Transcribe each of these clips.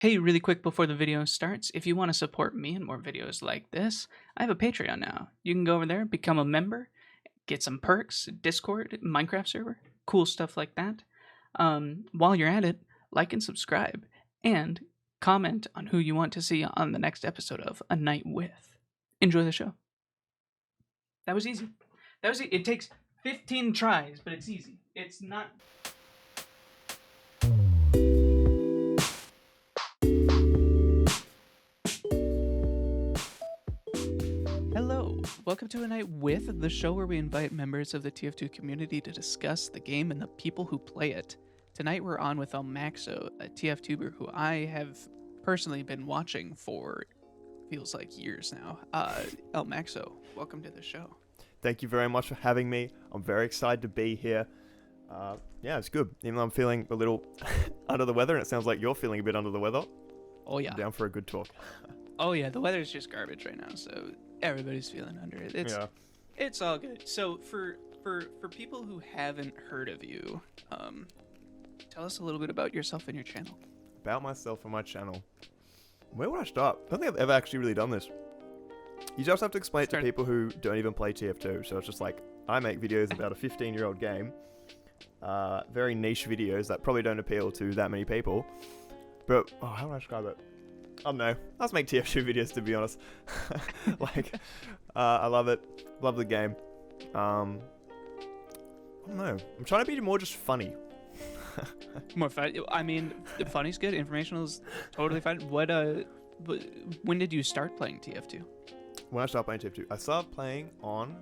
Hey, really quick before the video starts, if you want to support me and more videos like this, I have a Patreon now. You can go over there, become a member, get some perks, Discord, Minecraft server, cool stuff like that. While you're at it, like and subscribe, and comment on who you want to see on the next episode of A Night With. Enjoy the show. That was easy. It takes 15 tries, but it's easy. It's not. Hello, welcome to A Night With, the show where we invite members of the TF2 community to discuss the game and the people who play it. Tonight we're on with elmaxo, a TF2ber who I have personally been watching for feels like years now. elmaxo, welcome to the show. Thank you very much for having me. I'm very excited to be here. Yeah, it's good. Even though I'm feeling a little under the weather, and it sounds like you're feeling a bit under the weather. Oh yeah. I'm down for a good talk. Oh yeah, the weather's just garbage right now, so everybody's feeling under it. It's all good. So for people who haven't heard of you, tell us a little bit about yourself and your channel. About myself and my channel. Where would I start? I don't think I've ever actually really done this. You just have to explain it to people who don't even play TF2. So it's just like, I make videos about a 15-year-old game. Very niche videos that probably don't appeal to that many people. But, how do I describe it? I don't know. I just make TF2 videos, to be honest. I love it. Love the game. I don't know. I'm trying to be more just funny. More fun. I mean, the funny's good. Informational is totally fine. When did you start playing TF2? When I started playing TF2, I started playing on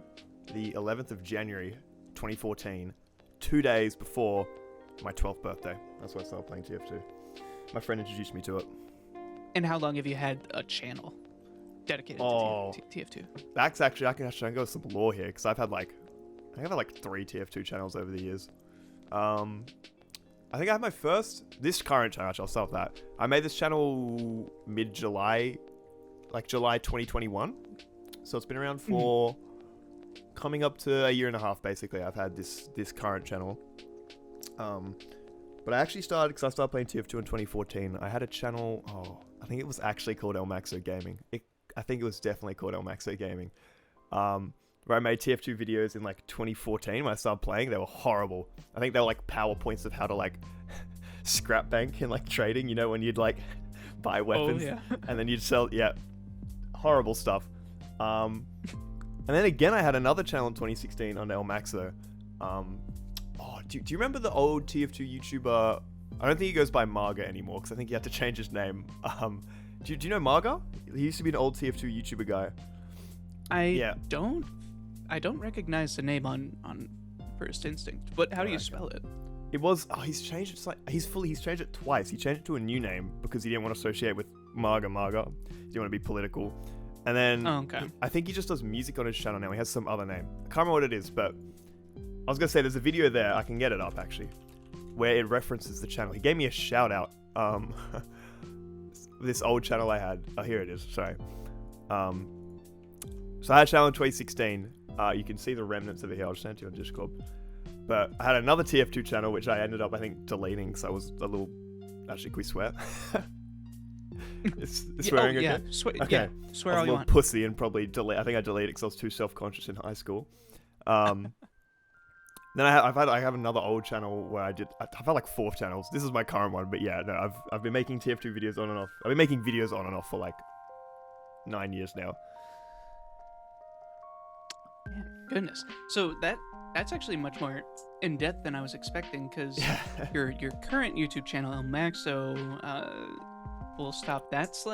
the 11th of January, 2014, 2 days before my 12th birthday. That's when I started playing TF2. My friend introduced me to it. And how long have you had a channel dedicated to TF2? That's actually, I can go with some lore here, because I think I've had 3 TF2 channels over the years. I think I had this current channel, actually, I'll start with that. I made this channel mid-July, July 2021. So it's been around for coming up to a year and a half, basically. I've had this current channel. But I actually started, because I started playing TF2 in 2014. I had a channel, I think it was actually called elmaxo Gaming. I think it was definitely called elmaxo Gaming. Where I made TF2 videos in 2014 when I started playing. They were horrible. I think they were PowerPoints of how to scrap bank and trading, when you'd buy weapons and then you'd sell, horrible stuff. And then again I had another channel in 2016 on elmaxo. Do you remember the old TF2 YouTuber? I don't think he goes by Marga anymore, because I think he had to change his name. Do you know Marga? He used to be an old TF2 YouTuber guy. I don't recognize the name on first instinct. But how do you spell it? It was he's changed it. He's changed it twice. He changed it to a new name because he didn't want to associate with Marga. He didn't want to be political. And then I think he just does music on his channel now. He has some other name. I can't remember what it is, but I was gonna say there's a video there. I can get it up actually, where it references the channel. He gave me a shout out. This old channel I had. Oh, here it is. Sorry. So I had a channel in 2016. You can see the remnants of it here. I'll just send it to you on Discord. But I had another TF2 channel, which I ended up, I think, deleting. So I was a little... Actually, can we swear? Is swearing okay? Yeah, okay. Yeah, swear all you want. I was a little pussy and probably delete. I think I deleted it because I was too self-conscious in high school. Then I have another old channel where I've had 4 channels. This is my current one, but yeah, no, I've been making TF2 videos on and off. I've been making videos on and off for 9 years now. Yeah, goodness. So that's actually much more in depth than I was expecting, because your current YouTube channel, elmaxo, full stop. That's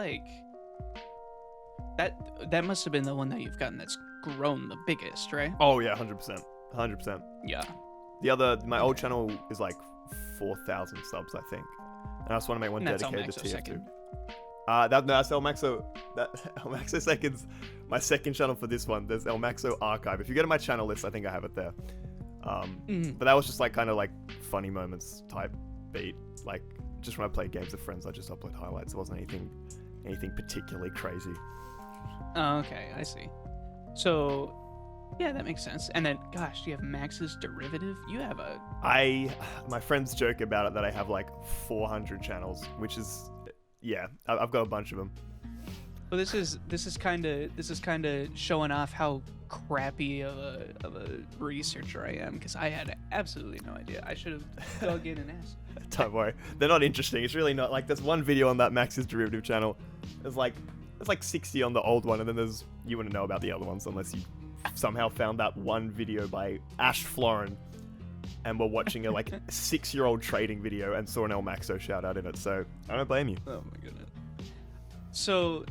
that must have been the one that you've gotten that's grown the biggest, right? Oh yeah, 100%. Yeah. My old channel is 4,000 subs, I think, and I just want to make one dedicated to TF2. Second. That's elmaxo. elmaxo second's my second channel for this one. There's elmaxo archive. If you go to my channel list, I think I have it there. But that was just kind of funny moments type beat. Just when I play games with friends, I just upload highlights. It wasn't anything particularly crazy. Oh, okay, I see. So, yeah, that makes sense. And then, gosh, you have Max's derivative. You have my friends joke about it that I have 400 channels, which is yeah, I've got a bunch of them. Well, this is kind of showing off how crappy of a researcher I am, because I had absolutely no idea. I should have dug in and asked. Don't worry, they're not interesting. It's really not. Like, there's one video on that Max's Derivative channel. There's like 60 on the old one, and then you wouldn't know about the other ones unless you somehow found that one video by Ash Florin, and we're watching a like 6-year-old trading video and saw an elmaxo shout out in it. So I don't blame you. Oh my goodness. So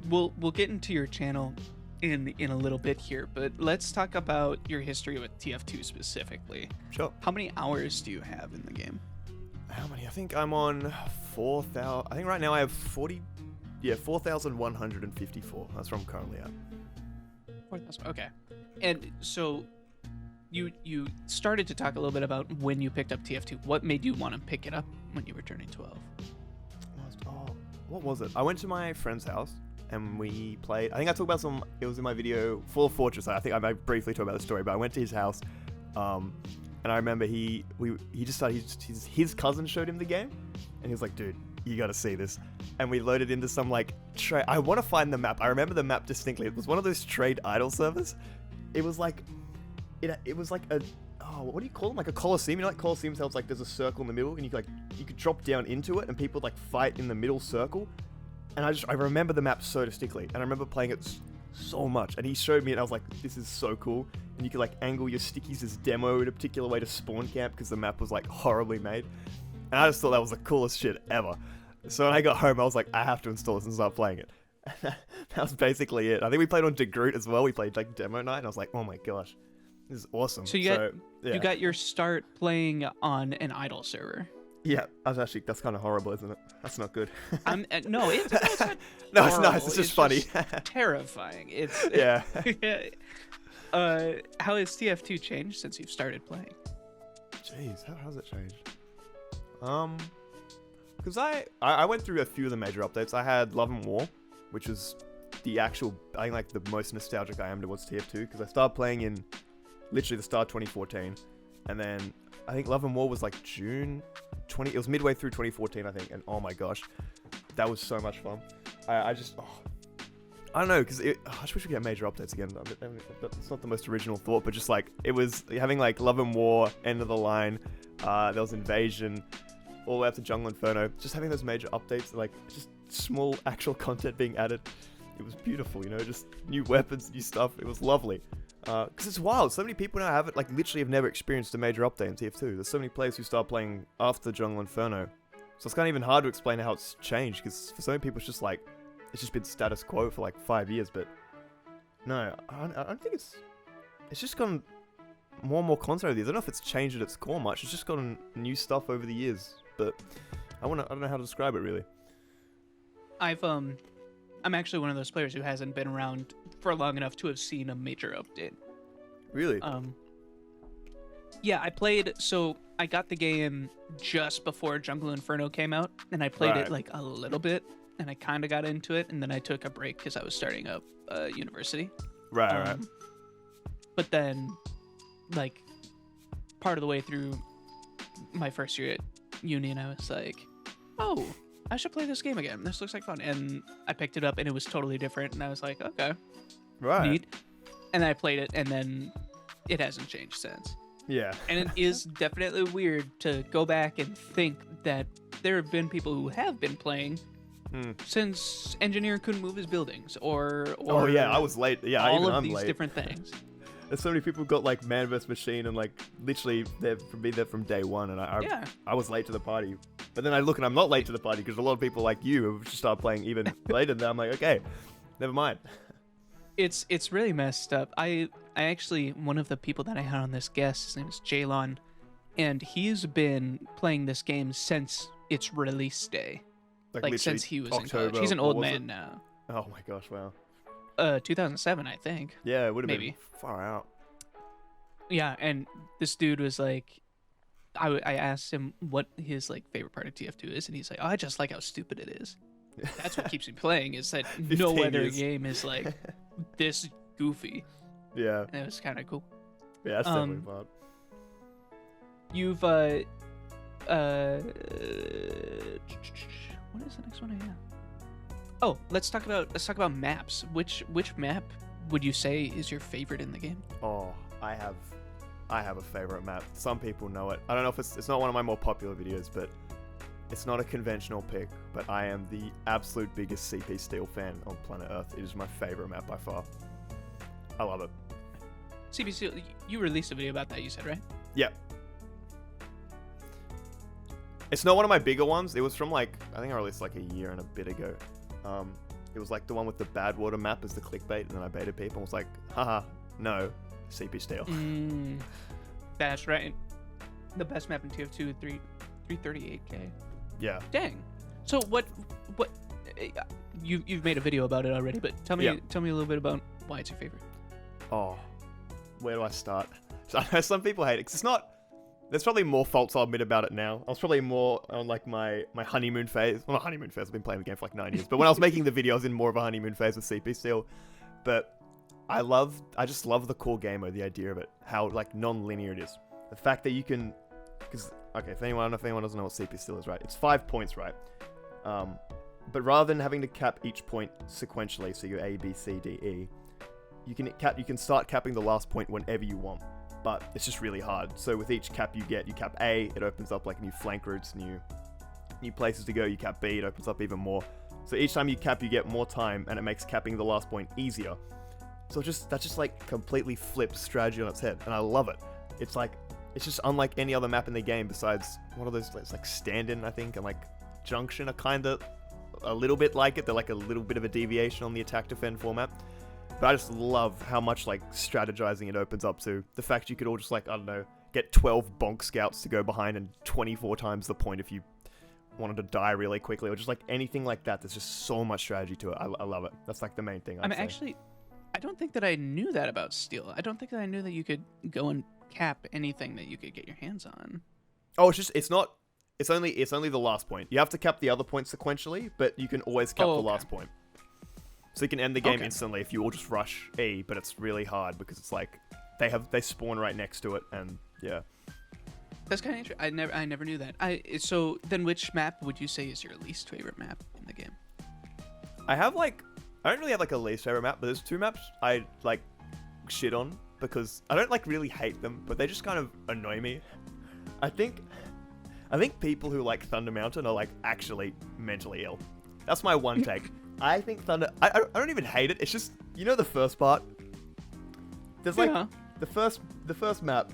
we'll get into your channel in a little bit here, but let's talk about your history with TF2 specifically. Sure. How many hours do you have in the game? How many? I think I'm on 4,000. I think right now I have 4,154. That's where I'm currently at. 4,000. Okay. And so you started to talk a little bit about when you picked up TF2. What made you want to pick it up when you were turning 12? What was it? I went to my friend's house and we played. I think I talked about it was in my video, Full Fortress. I think I briefly talked about the story, but I went to his house, and I remember he just started. His cousin showed him the game, and he was like, "Dude, you got to see this." And we loaded into some like trade. I want to find the map. I remember the map distinctly. It was one of those trade idol servers. It was like, it was like a. Oh, what do you call them? Like a coliseum. You know, like coliseums have like there's a circle in the middle, and you could drop down into it, and people would like fight in the middle circle. And I remember the map so distinctly, and I remember playing it so much. And he showed me, and I was like, this is so cool. And you could like angle your stickies as demo in a particular way to spawn camp because the map was like horribly made. And I just thought that was the coolest shit ever. So when I got home, I was like, I have to install this and start playing it. That was basically it. I think we played on DeGroot as well. We played like demo night, and I was like, oh my gosh, this is awesome. So you got your start playing on an idle server. Yeah, that's kind of horrible, isn't it? That's not good. No, it's not no, it's nice. It's just funny. Terrifying. It's yeah. How has TF2 changed since you've started playing? Jeez, how has it changed? Because I went through a few of the major updates. I had Love and War, which was the actual, I think like the most nostalgic I am towards TF2, because I started playing in literally the start of 2014, and then I think Love and War was like June 20. It was midway through 2014, I think, and oh my gosh, that was so much fun. I don't know, because I just wish we get major updates again. It's not the most original thought, but just like it was having like Love and War, End of the Line. There was Invasion, all the way up to Jungle Inferno. Just having those major updates, like just small actual content being added. It was beautiful, you know, just new weapons, new stuff. It was lovely. Because it's wild. So many people now literally have never experienced a major update in TF2. There's so many players who start playing after Jungle Inferno. So it's kind of even hard to explain how it's changed, because for so many people it's just been status quo for like 5 years. But no, I don't think it's just gotten more and more content over the years. I don't know if it's changed at its core much. It's just gotten new stuff over the years. But I don't know how to describe it really. I'm actually one of those players who hasn't been around for long enough to have seen a major update. Really? Yeah, I got the game just before Jungle Inferno came out, and I played it like a little bit, and I kind of got into it, and then I took a break because I was starting up university. Right. But then, like, part of the way through my first year at uni, and I was like, oh, I should play this game again. This looks like fun. And I picked it up, and it was totally different, and I was like, okay. Right. Neat. And I played it, and then it hasn't changed since. Yeah. And it is definitely weird to go back and think that there have been people who have been playing since Engineer couldn't move his buildings, or oh yeah, I was late. Yeah, all of I'm these late. different things. There's so many people who got like Man vs Machine, and like literally they've been there from day one, and I was late to the party. But then I look and I'm not late to the party, because a lot of people like you have just started playing even later. Then I'm like, okay, never mind. It's really messed up. I actually, one of the people that I had on this guest, his name is Jalon, and he's been playing this game since its release day. Like since he was October, in college. He's an old man now. Oh my gosh, wow. 2007, I think. Yeah, it would have been maybe far out. Yeah, and this dude was like, I asked him what his like favorite part of TF2 is, and he's like, oh, I just like how stupid it is. That's what keeps me playing, is that no other game is like this goofy. Yeah. And it was kind of cool. Yeah, that's definitely fun. You've What is the next one I have? Oh, let's talk about maps. Which map would you say is your favorite in the game? Oh, I have a favorite map. Some people know it. I don't know if it's not one of my more popular videos, but it's not a conventional pick. But I am the absolute biggest CP Steel fan on planet Earth. It is my favorite map by far. I love it. CP Steel, you released a video about that, you said, right? Yep. It's not one of my bigger ones. It was from I think I released like a year and a bit ago. It was like the one with the bad water map as the clickbait, and then I baited people and was like, haha, no, CP Steel. That's right. The best map in TF2 338k. Yeah. Dang. So what you've made a video about it already, but tell me a little bit about why it's your favorite. Oh, where do I start? So I know some people hate it because it's not. There's probably more faults I'll admit about it now. I was probably more on like my honeymoon phase. Well, not honeymoon phase. I've been playing the game for like 9 years. But when I was making the video, I was in more of a honeymoon phase with CP Steel. But I just love the core game mode, the idea of it, how like non-linear it is. The fact that you can, because I don't know if anyone doesn't know what CP Steel is, right? It's 5 points, right? But rather than having to cap each point sequentially, so you're A, B, C, D, E, you can start capping the last point whenever you want. But it's just really hard. So with each cap you cap A, it opens up like new flank routes, new places to go. You cap B, it opens up even more. So each time you cap, you get more time, and it makes capping the last point easier. So that just like completely flips strategy on its head, and I love it. It's just unlike any other map in the game besides one of those. It's like Stand-In, I think, and like Junction are kind of a little bit like it. They're like a little bit of a deviation on the attack defend format. But I just love how much like strategizing it opens up to. The fact you could all just like, I don't know, get 12 bonk scouts to go behind and 24 times the point if you wanted to die really quickly, or just like anything like that. There's just so much strategy to it. I love it. That's like the main thing. Actually, I don't think that I knew that about Steel. I don't think that I knew that you could go and cap anything that you could get your hands on. Oh, it's only the last point. You have to cap the other points sequentially, but you can always cap the last point. So you can end the game instantly if you all just rush E, but it's really hard because it's like they spawn right next to it, and yeah. That's kind of interesting. I never knew that. So then, which map would you say is your least favorite map in the game? I don't really have like a least favorite map, but there's 2 maps I like shit on because I don't like really hate them, but they just kind of annoy me. I think people who like Thunder Mountain are like actually mentally ill. That's my one take. I think Thunder. I don't even hate it. It's just, you know, the first part. There's like the first map.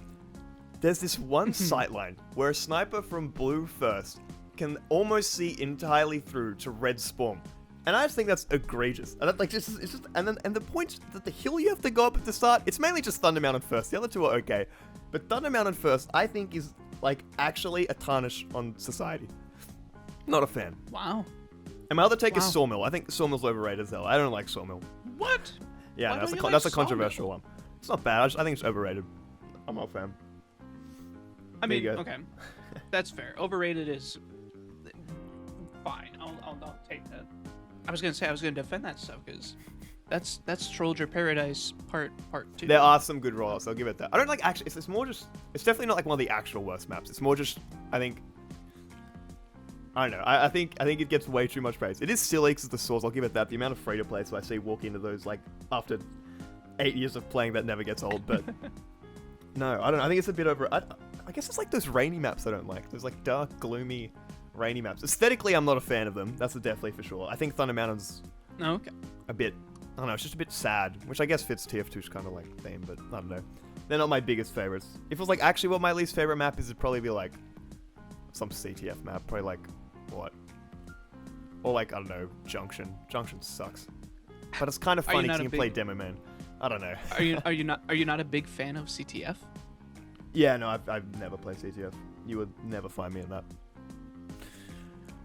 There's this one sightline where a sniper from blue first can almost see entirely through to red spawn, and I just think that's egregious. And it's just and the points that the hill you have to go up at the start. It's mainly just Thunder Mountain first. The other 2 are okay, but Thunder Mountain first, I think, is like actually a tarnish on society. Not a fan. Wow. And my other take is Sawmill. I think Sawmill's overrated as hell. I don't like Sawmill. What? Yeah, no, that's a controversial one. It's not bad. I think it's overrated. I'm not a fan. I mean, okay. That's fair. Overrated is fine. I'll take that. I was gonna defend that stuff because that's Trolldier Paradise part 2. There are some good rollouts. I'll give it that. I don't like actually. It's more just. It's definitely not like one of the actual worst maps. It's more just. I think. I don't know. I think it gets way too much praise. It is silly because of the source. I'll give it that. The amount of free-to-play I see walk into those like after 8 years of playing, that never gets old. But no, I don't know. I think it's a bit over. I guess it's like those rainy maps I don't like. Those like dark, gloomy, rainy maps. Aesthetically, I'm not a fan of them. That's definitely for sure. I think Thunder Mountain's a bit. I don't know. It's just a bit sad, which I guess fits TF2's kind of like theme. But I don't know. They're not my biggest favorites. If it was like actually what my least favorite map is, it'd probably be like some CTF map. Probably like. What? Or like, I don't know, Junction. Junction sucks. But it's kind of funny because you can play Demo Man. I don't know. Are you not a big fan of CTF? Yeah, no, I've never played CTF. You would never find me in that.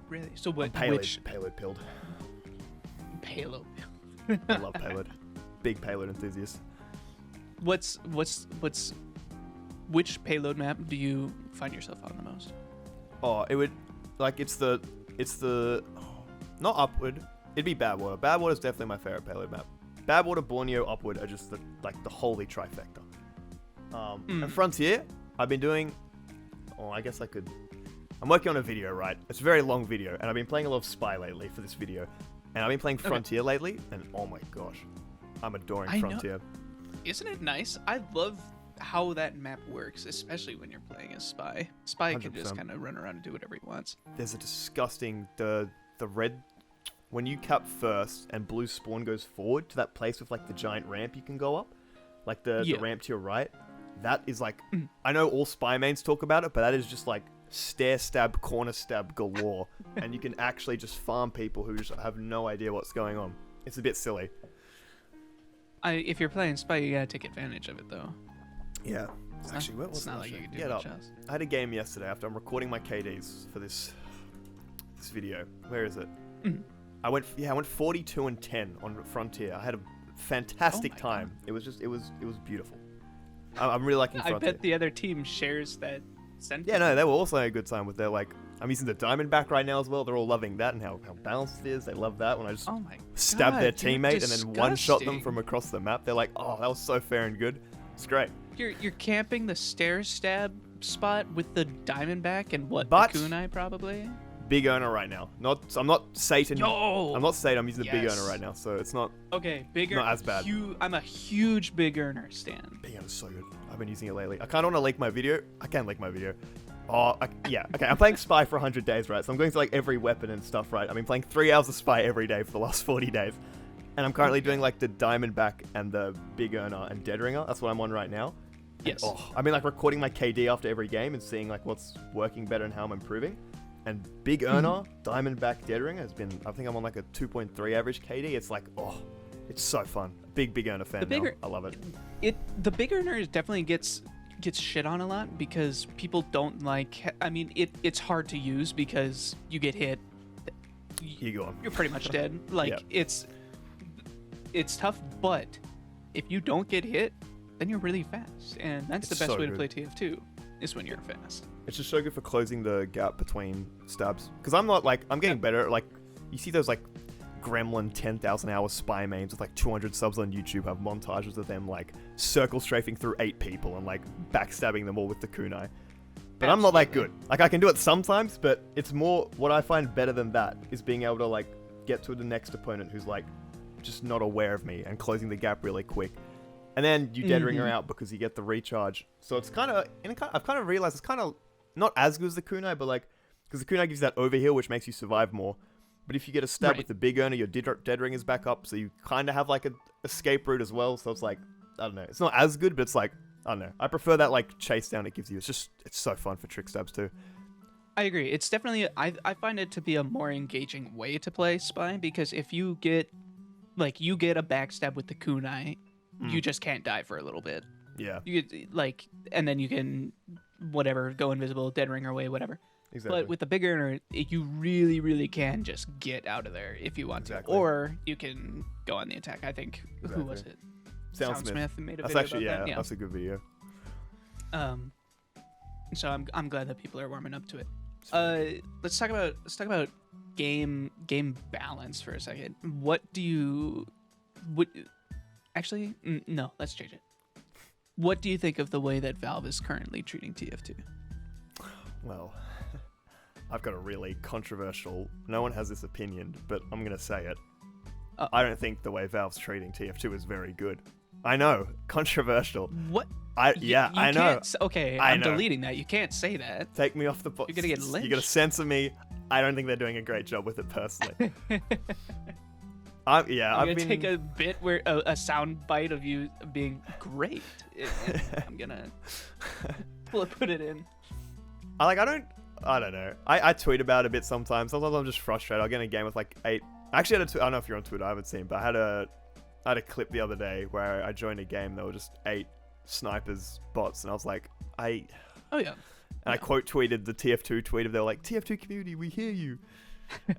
Really? So what? Payload pilled. Payload. I love payload. Big payload enthusiast. Which payload map do you find yourself on the most? Oh, it would. Like, it's the not Upward. It'd be Badwater. Badwater's definitely my favorite payload map. Badwater, Borneo, Upward are just the holy trifecta. And Frontier, I've been doing. Oh, I guess I could. I'm working on a video, right? It's a very long video, and I've been playing a lot of Spy lately for this video. And I've been playing Frontier lately, and oh my gosh, I'm adoring Frontier. Isn't it nice? I love how that map works, especially when you're playing as Spy. Spy 100%. Can just kind of run around and do whatever he wants. There's a disgusting, the red, when you cap first and blue spawn goes forward to that place with like the giant ramp you can go up, like the ramp to your right, that is like, I know all Spy mains talk about it, but that is just like stair stab, corner stab galore. And you can actually just farm people who just have no idea what's going on. It's a bit silly. If you're playing Spy, you gotta take advantage of it though. Yeah. Actually, what was it's not like you can do Get much up. else. I had a game yesterday after I'm recording my KDs for this video. Where is it? I went 42-10 on Frontier. I had a fantastic time. It was beautiful. I'm really liking Frontier. I bet the other team shares that sentiment. Yeah, no, they were also having a good time with their like. I'm using the Diamondback right now as well. They're all loving that and how balanced it is. They love that when I just stab their teammate and then one-shot them from across the map. They're like, oh, that was so fair and good. It's great. You're camping the stair stab spot with the Diamondback and what? But the kunai probably. Big earner right now. I'm not Satan. Yo! I'm not Satan. I'm using the big earner right now, so it's not. Okay, bigger. Not as bad. I'm a huge big earner stan. Big earner's so good. I've been using it lately. I kind of want to leak my video. I can leak my video. Oh, yeah. Okay, I'm playing Spy for 100 days, right? So I'm going to like every weapon and stuff, right? I've been playing 3 hours of Spy every day for the last 40 days. And I'm currently doing like the Diamondback and the Big Earner and Dead Ringer. That's what I'm on right now. Yes. And, I've been like recording my KD after every game and seeing like what's working better and how I'm improving. And Big Earner, Diamondback, Dead Ringer has been, I think I'm on like a 2.3 average KD. It's like, it's so fun. Big Earner fan now. I love it. The Big Earner definitely gets shit on a lot because people don't like. I mean, it's hard to use because you get hit. You're pretty much dead. Like it's tough, but if you don't get hit, then you're really fast, and that's the best way to play TF2 is when you're fast. It's just so good for closing the gap between stabs. Because I'm not like I'm getting better. Like you see those like Gremlin 10,000 hour Spy mains with like 200 subs on YouTube have montages of them like circle strafing through 8 people and like backstabbing them all with the kunai. But I'm not that good. Like I can do it sometimes, but it's more what I find better than that is being able to like get to the next opponent who's like just not aware of me and closing the gap really quick. And then you dead ringer out because you get the recharge. So it's kind of, I've kind of realized it's kind of not as good as the kunai, but like because the kunai gives that overheal which makes you survive more. But if you get a stab with the Big Earner, your dead ring is back up, so you kind of have like an escape route as well. So it's like, I don't know. It's not as good, but it's like, I don't know. I prefer that like chase down it gives you. It's so fun for trick stabs too. I agree. It's definitely, I find it to be a more engaging way to play Spy because if you get a backstab with the kunai, you just can't die for a little bit. Yeah. You get like, and then you can, whatever, go invisible, dead ring away, whatever. Exactly. But with the Big Earner, you really, really can just get out of there if you want to. Or you can go on the attack. I think, who was it? Soundsmith made a video about that. Yeah, that's a good video. So I'm glad that people are warming up to it. Let's talk about game balance for a second. Actually, no, let's change it. What do you think of the way that Valve is currently treating TF2? Well, I've got a really controversial, no one has this opinion, but I'm going to say it. I don't think the way Valve's treating TF2 is very good. I know, controversial. What? I know. Okay, I'm deleting that. You can't say that. Take me off the box. You're going to get lynched. You're going to censor me. I don't think they're doing a great job with it personally. I'm going to take a bit where a sound bite of you being great. I'm going to put it in. I don't know. I tweet about it a bit sometimes. Sometimes I'm just frustrated. I'll get in a game with like 8. I actually had I don't know if you're on Twitter. I haven't seen, but I had a clip the other day where I joined a game. There were just 8 snipers bots, and I was like, Oh yeah. And I quote tweeted the TF2 tweet. They were like, TF2 community, we hear you.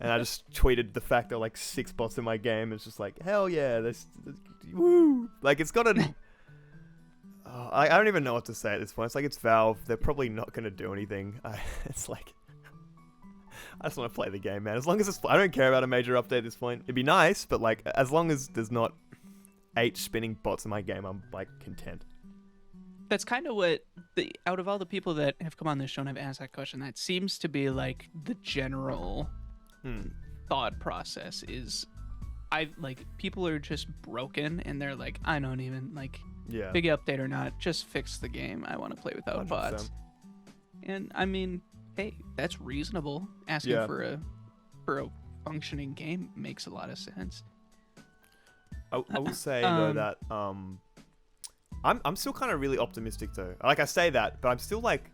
And I just tweeted the fact there were like 6 bots in my game. It's just like, hell yeah, this woo. Like it's got a. I don't even know what to say at this point. It's like it's Valve. They're probably not going to do anything. It's like, I just want to play the game, man. As long as I don't care about a major update at this point. It'd be nice, but like, as long as there's not 8 spinning bots in my game, I'm like content. That's kind of what out of all the people that have come on this show and I've asked that question, that seems to be like the general Hmm. thought process is, people are just broken and they're like, I don't even like Yeah. big update or not, just fix the game. I want to play without 100%. bots. And I mean, hey, that's reasonable. Asking Yeah. for a functioning game makes a lot of sense. I will say though that I'm still kind of really optimistic though. Like I say that, but I'm still like,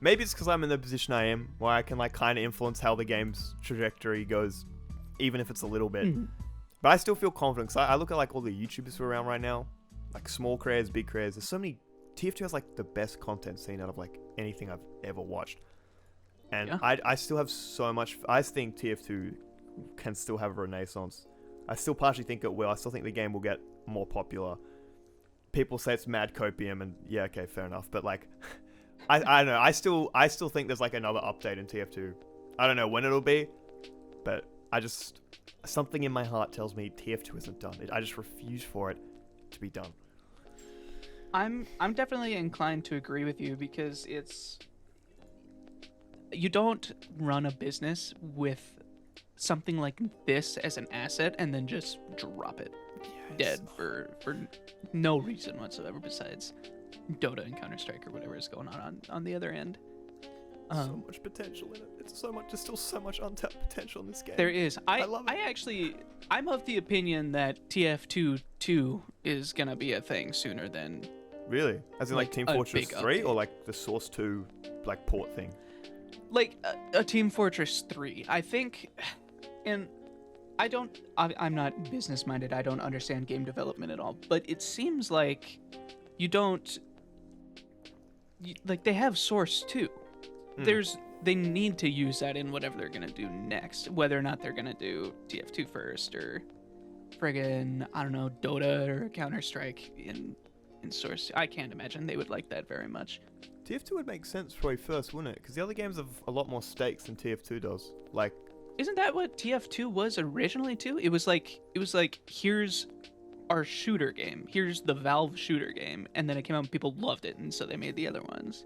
maybe it's because I'm in the position I am, where I can like kind of influence how the game's trajectory goes, even if it's a little bit. Mhm. But I still feel confident because I look at like all the YouTubers who are around right now, like small creators, big creators. There's so many. TF2 has like the best content scene out of like anything I've ever watched, and Yeah. I still have so much. I think TF2 can still have a renaissance. I still partially think it will. I still think the game will get more popular. People say it's mad copium, and yeah, okay, fair enough. But like, I don't know. I still think there's like another update in TF2. I don't know when it'll be, but something in my heart tells me TF2 isn't done. I just refuse for it to be done. I'm definitely inclined to agree with you because you don't run a business with something like this as an asset and then just drop it dead for no reason whatsoever besides Dota and Counter-Strike or whatever is going on the other end. So much potential in it. There's still so much untapped potential in this game. There is. I love it. I'm of the opinion that TF2 is gonna be a thing sooner than Really? As in like like Team a Fortress big 3 or update. like the Source 2 like port thing? like a Team Fortress 3. I think, and I'm not business minded. I don't understand game development at all. But it seems like like they have Source 2. They need to use that in whatever they're gonna do next, whether or not they're gonna do TF2 first or friggin' I don't know, Dota or Counter-Strike in Source. I can't imagine they would like that very much. TF2 would make sense probably first, wouldn't it? Because the other games have a lot more stakes than TF2 does. Like, Isn't that what TF2 was originally too? It was like here's our shooter game. Here's the Valve shooter game, and then it came out and people loved it, and so they made the other ones.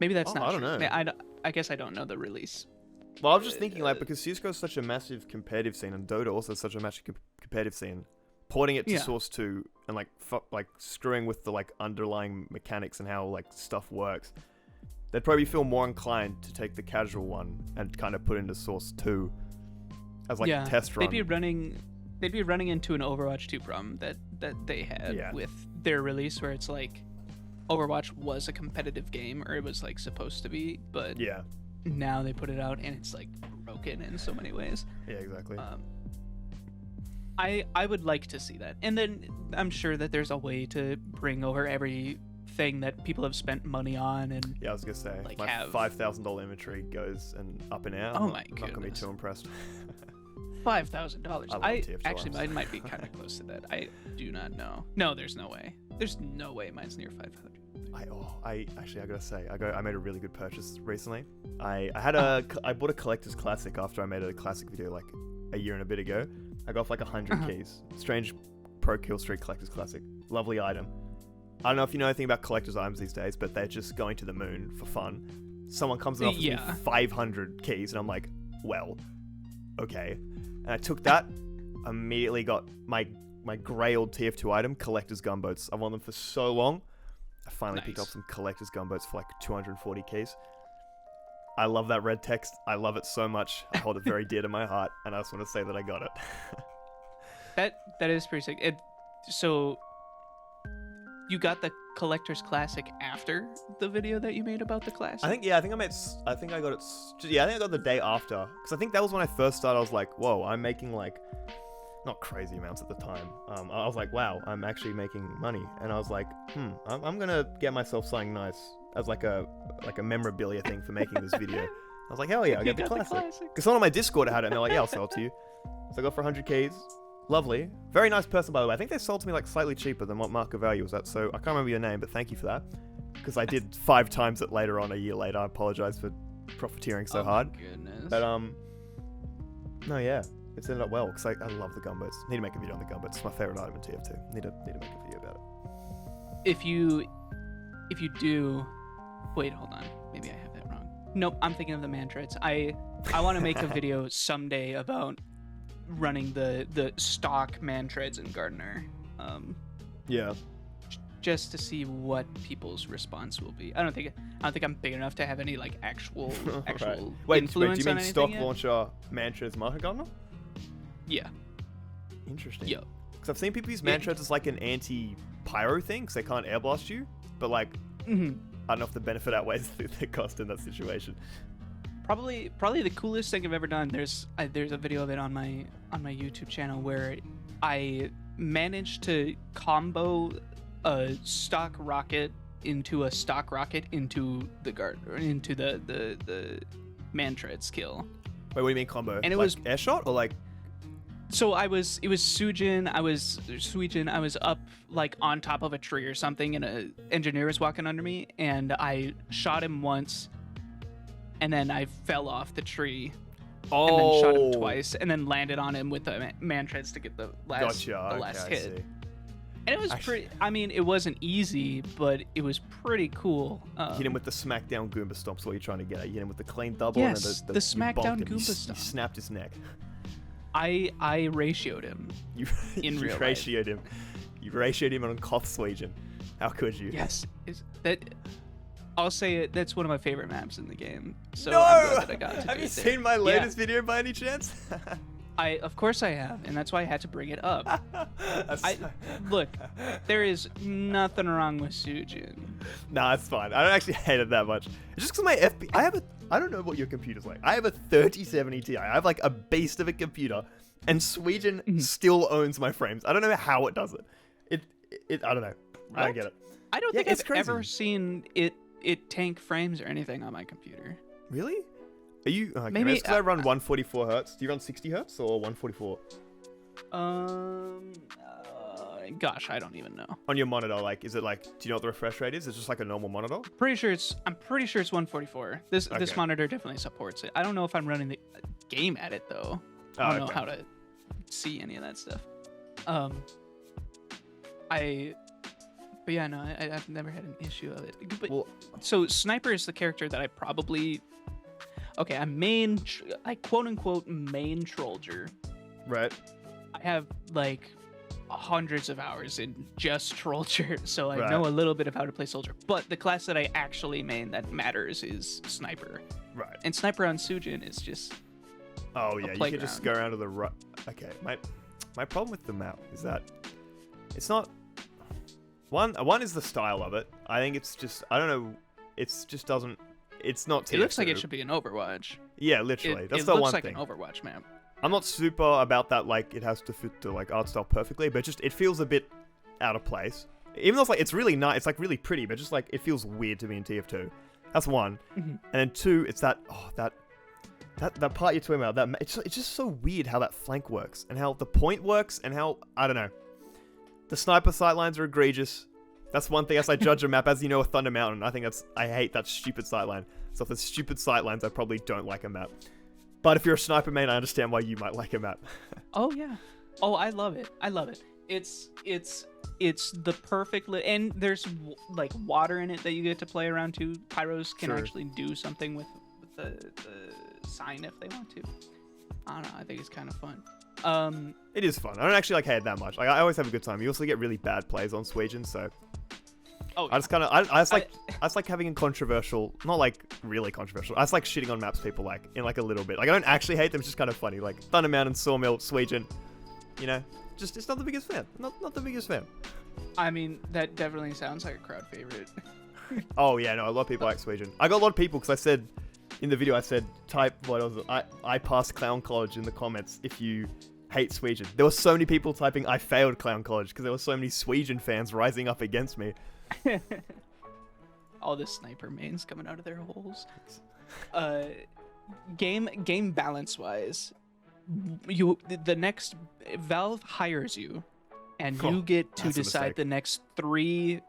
Maybe that's not I don't true. know. I guess I don't know the release. well, I was just thinking like because CS:GO's such a massive competitive scene and Dota also has such a massive competitive scene, porting it to Yeah. Source 2 and like screwing with the like underlying mechanics and how like stuff works, they'd probably feel more inclined to take the casual one and kind of put into Source 2 as like a test run. They'd be running into an Overwatch 2 problem that they had with their release, where it's like Overwatch was a competitive game, or it was like supposed to be, but Yeah, now they put it out and it's like broken in so many ways. yeah, exactly. I would like to see that, and then I'm sure that there's a way to bring over everything that people have spent money on, and Yeah, I was gonna say like my have- $5,000 inventory goes and up and out. Oh I'm my not gonna be goodness. too impressed. $5,000. I love I TF2 actually honestly. mine might be kind of close to that. I do not know. No, there's no way. There's no way mine's near 500. I gotta say, I made a really good purchase recently. I bought a collector's classic after I made a classic video like a year and a bit ago. I got off like 100 keys. Strange Pro Kill Streak collector's classic. Lovely item. I don't know if you know anything about collector's items these days, but they're just going to the moon for fun. Someone comes and offers me 500 keys, and I'm like, well, okay. And I took that, immediately got my grey old TF2 item, collector's gunboats. I've wanted them for so long. I finally picked up some collector's gunboats for like 240 keys. I love that red text. I love it so much. I hold it very dear to my heart, and I just want to say that I got it. That is pretty sick. So you got the collector's classic after the video that you made about the classic? I think I got it. I think I got the day after, because I think that was when I first started. I was like, whoa, I'm making like not crazy amounts at the time. I was like, wow, I'm actually making money, and I was like, I'm gonna get myself something nice as like a memorabilia thing for making this video. I was like, hell yeah, I got the classic. Because someone on my Discord had it, and they're like, yeah, I'll sell it to you. So I got for 100 keys. Lovely. Very nice person, by the way. I think they sold to me like slightly cheaper than what market value was at, so I can't remember your name, but thank you for that. Because I did 5 times it later on, a year later. I apologize for profiteering so hard. My goodness. But, no, yeah. It's ended up well, because I love the gunboats. Need to make a video on the gunboats. It's my favorite item in TF2. Need to make a video about it. if you do, wait, hold on. Maybe I have that wrong. Nope, I'm thinking of the Mantreds. I want to make a video someday about running the stock Mantreds in Gardener. Yeah. Just to see what people's response will be. I don't think I'm big enough to have any like actual Right. Wait, influence do you on mean anything stock yet. launcher Mantreds Market Gardener? Yeah. Interesting. Yep. Because I've seen people use Mantreds as like an anti-pyro thing, because they can't air blast you. But like, Mm-hmm. I don't know if the benefit outweighs the cost in that situation. Probably the coolest thing I've ever done. There's a video of it on my YouTube channel where I managed to combo a stock rocket into a stock rocket into the Mantred skill. Wait, what do you mean combo? And it like was air shot or like? So it was Sujin. I was up like on top of a tree or something, and an engineer was walking under me, and I shot him once, and then I fell off the tree, Oh. and then shot him twice, and then landed on him with the Mantreds to get the last Gotcha. hit. I see. And it was pretty. I mean, it wasn't easy, but it was pretty cool. Hit him with the smackdown Goomba stomps. What you're trying to get at? You hit him with the clean double. Yes, and then the you smackdown bonked him. Goomba You stomp. snapped his neck. I ratioed him. You In real life. ratioed him. You ratioed him on Koth Sweden. How could you? Yes, I'll say it. That's one of my favorite maps in the game. So No! I'm glad that I got to Have do you it there. seen my latest video by any chance? Of course I have, and that's why I had to bring it up. That's- Look, there is nothing wrong with Sujin. Nah, it's fine. I don't actually hate it that much. It's just because my I don't know what your computer's like. I have a 3070 Ti. I have like a beast of a computer, and Sweden still owns my frames. I don't know how it does it. I don't know. I don't get it. I don't Yeah, think it's I've crazy. ever seen it tank frames or anything on my computer. Really? Are you? Okay, Maybe, because I run 144 hertz. Do you run 60 hertz or 144 Gosh, I don't even know. on your monitor? Like, is it like? Do you know what the refresh rate is? It's just like a normal monitor. I'm pretty sure it's 144. This Okay. monitor definitely supports it. I don't know if I'm running the game at it though. I don't know how to see any of that stuff. But yeah, no, I've never had an issue of it. But, Well, so Sniper is the character that I probably, okay, I'm quote unquote main Trollger. right. I have like hundreds of hours in just Trollger, so I Right. know a little bit of how to play Soldier. But the class that I actually main that matters is Sniper. Right. And Sniper on Sujin is just Oh yeah, you can just go around to the right. Okay, my problem with the map is that it's not one is the style of it. I think it's just I don't know. It's just doesn't. It's not. TF2. It looks like it should be an Overwatch. Yeah, literally. That's it the looks one like thing. an Overwatch map. I'm not super about that. Like it has to fit the like art style perfectly, but just it feels a bit out of place. Even though it's like it's really nice, it's like really pretty, but just like it feels weird to me in TF2. That's one. And then two, it's that that part you're talking about. It's just so weird how that flank works and how the point works and how I don't know. The sniper sightlines are egregious. That's one thing as I judge a map. As you know, a Thunder Mountain. I hate that stupid sightline. So if there's stupid sightlines, I probably don't like a map. But if you're a sniper main, I understand why you might like a map. Oh yeah. Oh, I love it. It's the perfect and there's like water in it that you get to play around too. Pyros can Sure. actually do something with the sign if they want to. I don't know. I think it's kind of fun. It is fun. I don't actually like hate it that much. Like I always have a good time. You also get really bad plays on Sweden, so Oh, I just kind of I just like having a controversial, not like really controversial. I just like shitting on maps people like in like a little bit. Like I don't actually hate them. It's just kind of funny. Like Thunder Mountain, Sawmill, Sweden, you know, just it's not the biggest fan. Not the biggest fan. I mean, that definitely sounds like a crowd favorite. Oh yeah, no, a lot of people like Sweden. I got a lot of people because I said in the video type what was it? I passed Clown College in the comments if you hate Sweden. There were so many people typing I failed Clown College because there were so many Sweden fans rising up against me. All the sniper mains coming out of their holes. Game balance wise, the next Valve hires you, and you get to that's a decide mistake. the next 3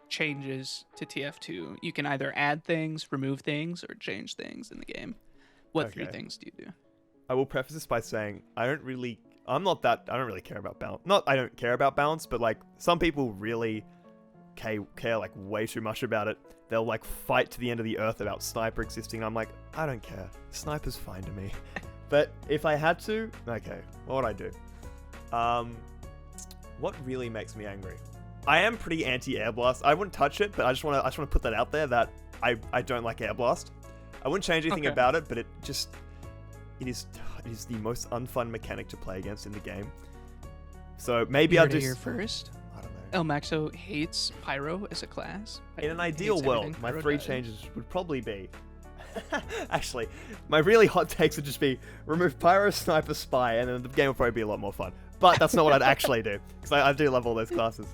changes to TF2. You can either add things, remove things, or change things in the game. What 3 Okay. things do you do? I will preface this by saying I don't really care about balance. I don't care about balance, but like some people really care like way too much about it. They'll like fight to the end of the earth about sniper existing. I'm like, I don't care. Sniper's fine to me. But if I had to, okay, what would I do? What really makes me angry? I am pretty anti-air blast. I wouldn't touch it, but I just want to put that out there that I don't like air blast. I wouldn't change anything about it, but it is the most unfun mechanic to play against in the game. So maybe I'll just here first. I don't know. Elmaxo hates pyro as a class. In an ideal world, my 3 changes would probably be. Actually, my really hot takes would just be remove pyro, sniper, spy, and then the game would probably be a lot more fun. But that's not what I'd actually do, because I do love all those classes.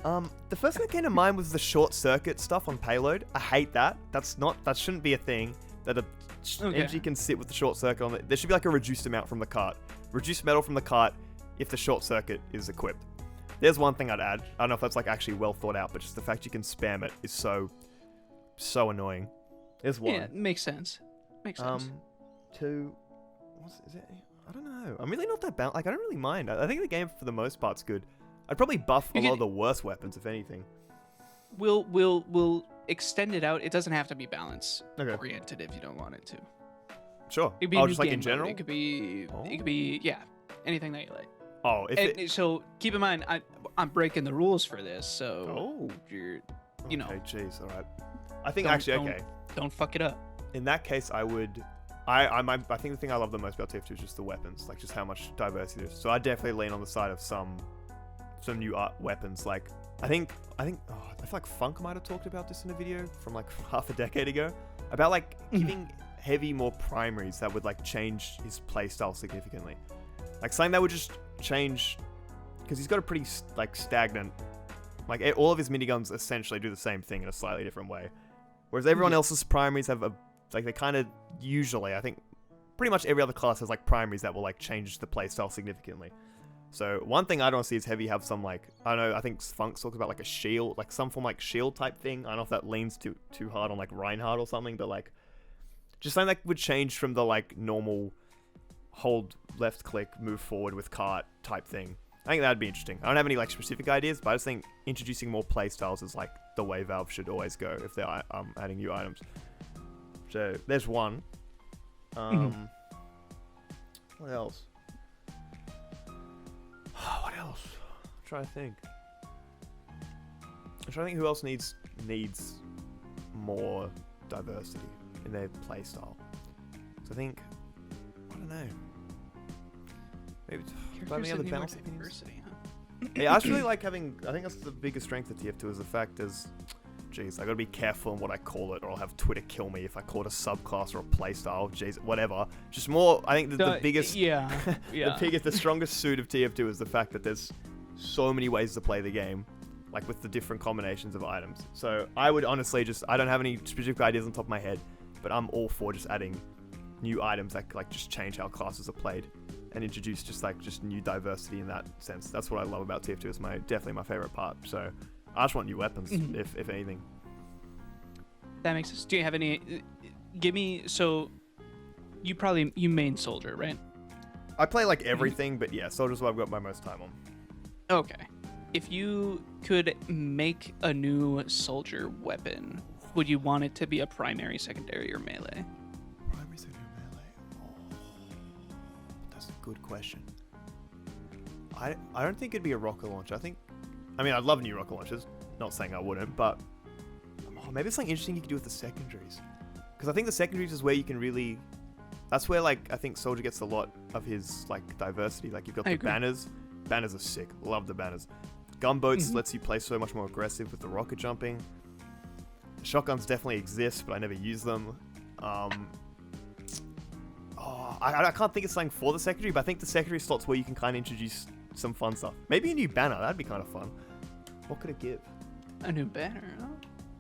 The first thing that came to mind was the short circuit stuff on payload. I hate that. That shouldn't be a thing. That a MG can sit with the short circuit on it. There should be like a reduced amount from the cart. Reduced metal from the cart if the short circuit is equipped. There's one thing I'd add. I don't know if that's like actually well thought out, but just the fact you can spam it is so annoying. There's one. Yeah, makes sense. Makes sense. 2. Is it? I don't know. I'm really not that bad. Like I don't really mind. I think the game for the most part's good. I'd probably buff a lot of the worst weapons if anything. We'll extend it out. It doesn't have to be balance oriented if you don't want it to. Sure. It could be just like in general. It could be anything that you like. Oh, so keep in mind, I'm breaking the rules for this, so you're, know. Okay, jeez, all right. I think don't fuck it up. In that case, I would. I think the thing I love the most about TF2 is just the weapons, like just how much diversity there is. So I definitely lean on the side of some new weapons. Like I think I feel like Funk might have talked about this in a video from like half a decade ago about like giving Heavy more primaries that would like change his playstyle significantly. Like something that would just change, because he's got a pretty like stagnant, like all of his miniguns essentially do the same thing in a slightly different way, whereas everyone else's primaries have they kind of usually, I think pretty much every other class has like primaries that will like change the playstyle significantly. So one thing I don't see is Heavy have some like, I don't know, I think Funk talks about like a shield, like some form like shield type thing. I don't know if that leans too hard on like Reinhardt or something, but like just something that would change from the like normal hold left click, move forward with cart type thing. I think that'd be interesting. I don't have any like specific ideas, but I just think introducing more playstyles is like the way Valve should always go if they're adding new items. So there's one. What else? What else? I'm trying to think. Who else needs more diversity in their playstyle. So I think, I don't know. Maybe do I have any other balance opinions? Yeah, I just really like having. I think that's the biggest strength of TF2 is the fact is, jeez, I gotta be careful in what I call it, or I'll have Twitter kill me if I call it a subclass or a playstyle. Jeez, whatever. Just more. I think the biggest, the strongest suit of TF2 is the fact that there's so many ways to play the game, like with the different combinations of items. So I would honestly I don't have any specific ideas on top of my head, but I'm all for just adding new items that like just change how classes are played and introduce just new diversity in that sense. That's what I love about TF2. It's definitely my favorite part. So I just want new weapons, if anything. That makes sense. Do you have any? Give me. So you main soldier, right? I play like everything, but yeah, soldier's what I've got my most time on. Okay. If you could make a new soldier weapon, would you want it to be a primary, secondary, or melee? Primary, secondary, melee. Oh, that's a good question. I don't think it'd be a rocket launcher. I I'd love new rocket launchers. Not saying I wouldn't, but maybe it's something interesting you could do with the secondaries. Because I think the secondaries is where you can really. That's where like I think Soldier gets a lot of his like diversity. Like you've got the banners. Banners are sick. Love the banners. Gunboats lets you play so much more aggressive with the rocket jumping. Shotguns definitely exist, but I never use them. I can't think of something for the secondary, but I think the secondary slot's where you can kind of introduce some fun stuff. Maybe a new banner. That'd be kind of fun. What could it give? A new banner, huh?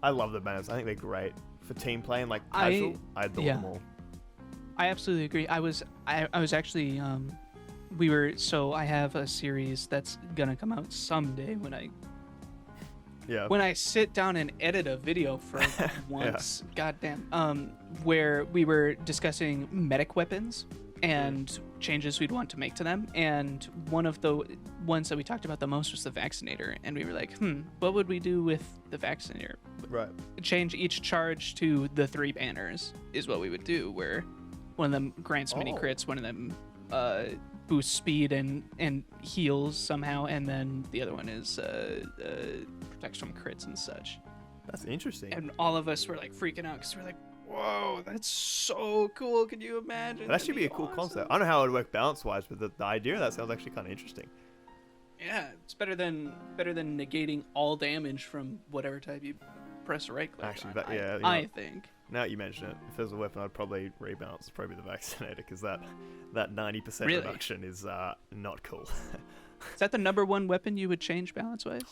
I love the banners. I think they're great. For team play and like casual, I adore them all. I absolutely agree. I was actually I have a series that's gonna come out someday when I sit down and edit a video for once. Goddamn. Where we were discussing medic weapons and changes we'd want to make to them. And one of the ones that we talked about the most was the vaccinator. And we were like, what would we do with the vaccinator? Right. Change each charge to the 3 banners is what we would do, where one of them grants mini crits, one of them boosts speed and heals somehow, and then the other one is protects from crits and such. That's interesting. And all of us were like freaking out because we're like, whoa, that's so cool. Can you imagine? That should be a cool concept. I don't know how it would work balance-wise, but the idea of that sounds actually kind of interesting. Yeah, it's better than negating all damage from whatever type you press right click Actually, on. I think. Now that you mention it, if there's a weapon, I'd probably rebalance probably the vaccinator, because that 90% Really? reduction is not cool. Is that the number one weapon you would change balance-wise?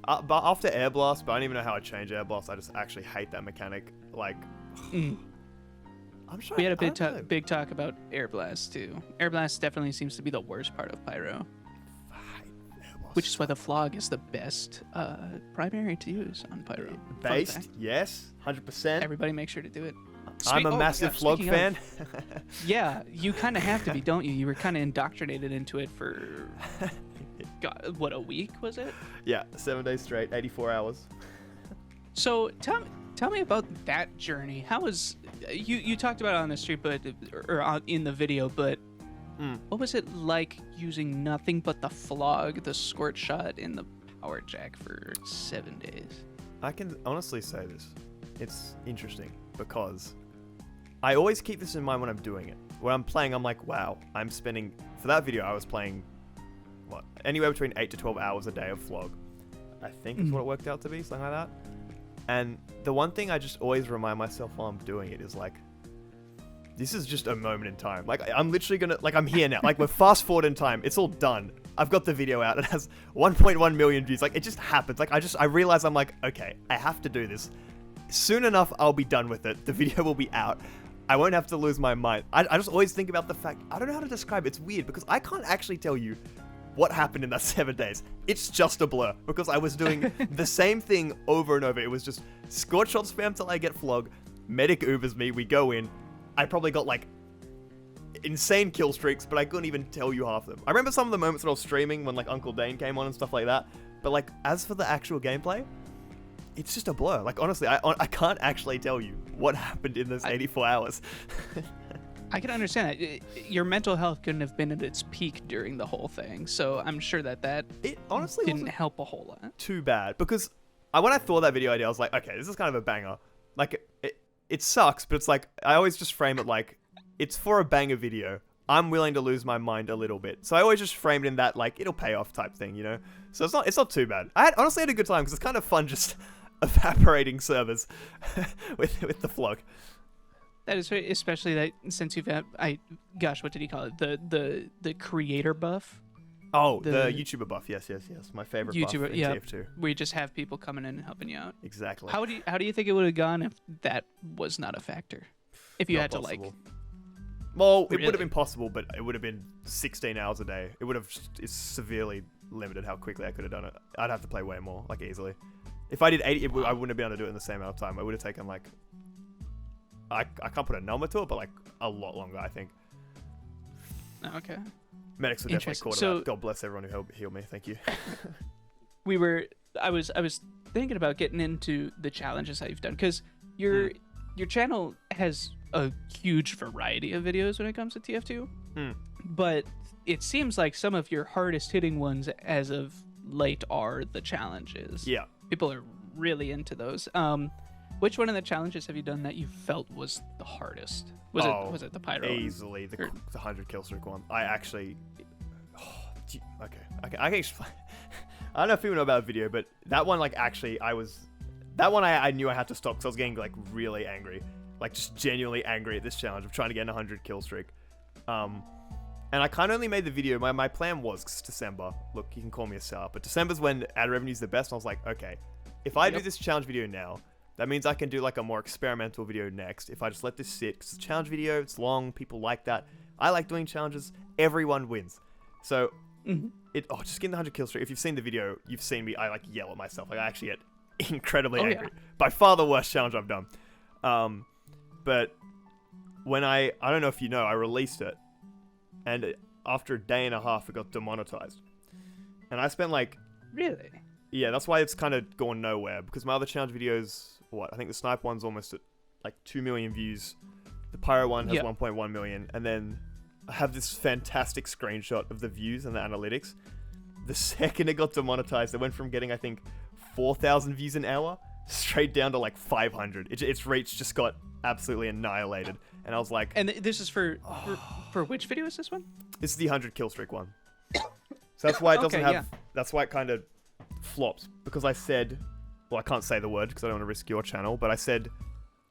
But after Air Blast, but I don't even know how I change Air Blast. I just actually hate that mechanic. Like, I'm sure we had a big talk about Air Blast too. Air Blast definitely seems to be the worst part of Pyro, which is why the Flog is the best primary to use on Pyro. Based, yes, 100%. Everybody make sure to do it. I'm a massive Flog fan. Yeah, you kind of have to be, don't you? You were kind of indoctrinated into it for, God, what, a week was it? Yeah, 7 days straight, 84 hours. So tell me about that journey. How was you talked about it on the street, but in the video, but what was it like using nothing but the Flog, the squirt shot, and the power jack for 7 days? I can honestly say this. It's interesting because I always keep this in mind when I'm doing it. When I'm playing, I'm like, wow, I'm spending, for that video, I was playing, anywhere between 8 to 12 hours a day of Flog. I think is what it worked out to be, something like that. And the one thing I just always remind myself while I'm doing it is like, this is just a moment in time. Like, I'm literally gonna, like, I'm here now. Like, we're fast forward in time. It's all done. I've got the video out. It has 1.1 million views. Like, it just happens. Like, I realize I'm like, okay, I have to do this. Soon enough, I'll be done with it. The video will be out. I won't have to lose my mind. I just always think about the fact, I don't know how to describe it. It's weird because I can't actually tell you what happened in that 7 days. It's just a blur because I was doing the same thing over and over. It was just scorch shot spam till I get Flog. Medic Ubers me. We go in. I probably got like insane kill streaks, but I couldn't even tell you half of them. I remember some of the moments when I was streaming when like Uncle Dane came on and stuff like that. But like as for the actual gameplay, it's just a blur. Like honestly, I can't actually tell you what happened in those 84 hours. I can understand that. Your mental health couldn't have been at its peak during the whole thing, so I'm sure that it honestly didn't help a whole lot. Too bad, because when I thought that video idea, I was like, okay, this is kind of a banger. Like, it sucks, but it's like, I always just frame it like, it's for a banger video. I'm willing to lose my mind a little bit. So I always just frame it in that, like, it'll pay off type thing, you know? So it's not too bad. I honestly had a good time, because it's kind of fun just evaporating servers with the Flog. That is right, especially that since you've had, what did he call it? The creator buff? Oh, the YouTuber buff. Yes. My favorite YouTuber, buff in TF2. Where you just have people coming in and helping you out. Exactly. How do you think it would have gone if that was not a factor? If you had possible. to like... Well, it would have been possible, but it would have been 16 hours a day. It would have severely limited how quickly I could have done it. I'd have to play way more, like easily. If I did 80, I wouldn't have been able to do it in the same amount of time. It would have taken like... I can't put a number to it, but like a lot longer, I think. Okay. Medics were definitely caught up. God bless everyone who healed me. Thank you. I was thinking about getting into the challenges that you've done, because your channel has a huge variety of videos when it comes to TF2. But it seems like some of your hardest hitting ones as of late are the challenges. Yeah. People are really into those. Which one of the challenges have you done that you felt was the hardest? Was it the Pyro? Easily the 100 kill streak one. I actually... okay. I can explain. I don't know if people know about the video, but that one, like, actually, that one I knew I had to stop because I was getting, like, really angry. Like, just genuinely angry at this challenge of trying to get a 100 kill streak. And I kind of only made the video. My plan was December. Look, you can call me a seller, but December's when ad revenue's the best. And I was like, okay, if I do this challenge video now, that means I can do like a more experimental video next. If I just let this sit, because it's a challenge video, it's long, people like that. I like doing challenges. Everyone wins. So, just getting the 100 kill streak. If you've seen the video, you've seen me. I like yell at myself. Like I actually get incredibly angry. Yeah. By far the worst challenge I've done. But when I don't know if you know, I released it, and after a day and a half, it got demonetized. And I spent like, Really? yeah, that's why it's kind of gone nowhere, because my other challenge videos, I think the snipe one's almost at like 2 million views. The pyro one has 1.1 million, and then I have this fantastic screenshot of the views and the analytics. The second it got demonetized, it went from getting, I think, 4,000 views an hour straight down to like 500. Its reach just got absolutely annihilated. And I was like... And this is for which video is this one? This is the 100 kill streak one. So that's why it doesn't have... Yeah. That's why it kind of flopped. Because I said... Well, I can't say the word because I don't want to risk your channel. But I said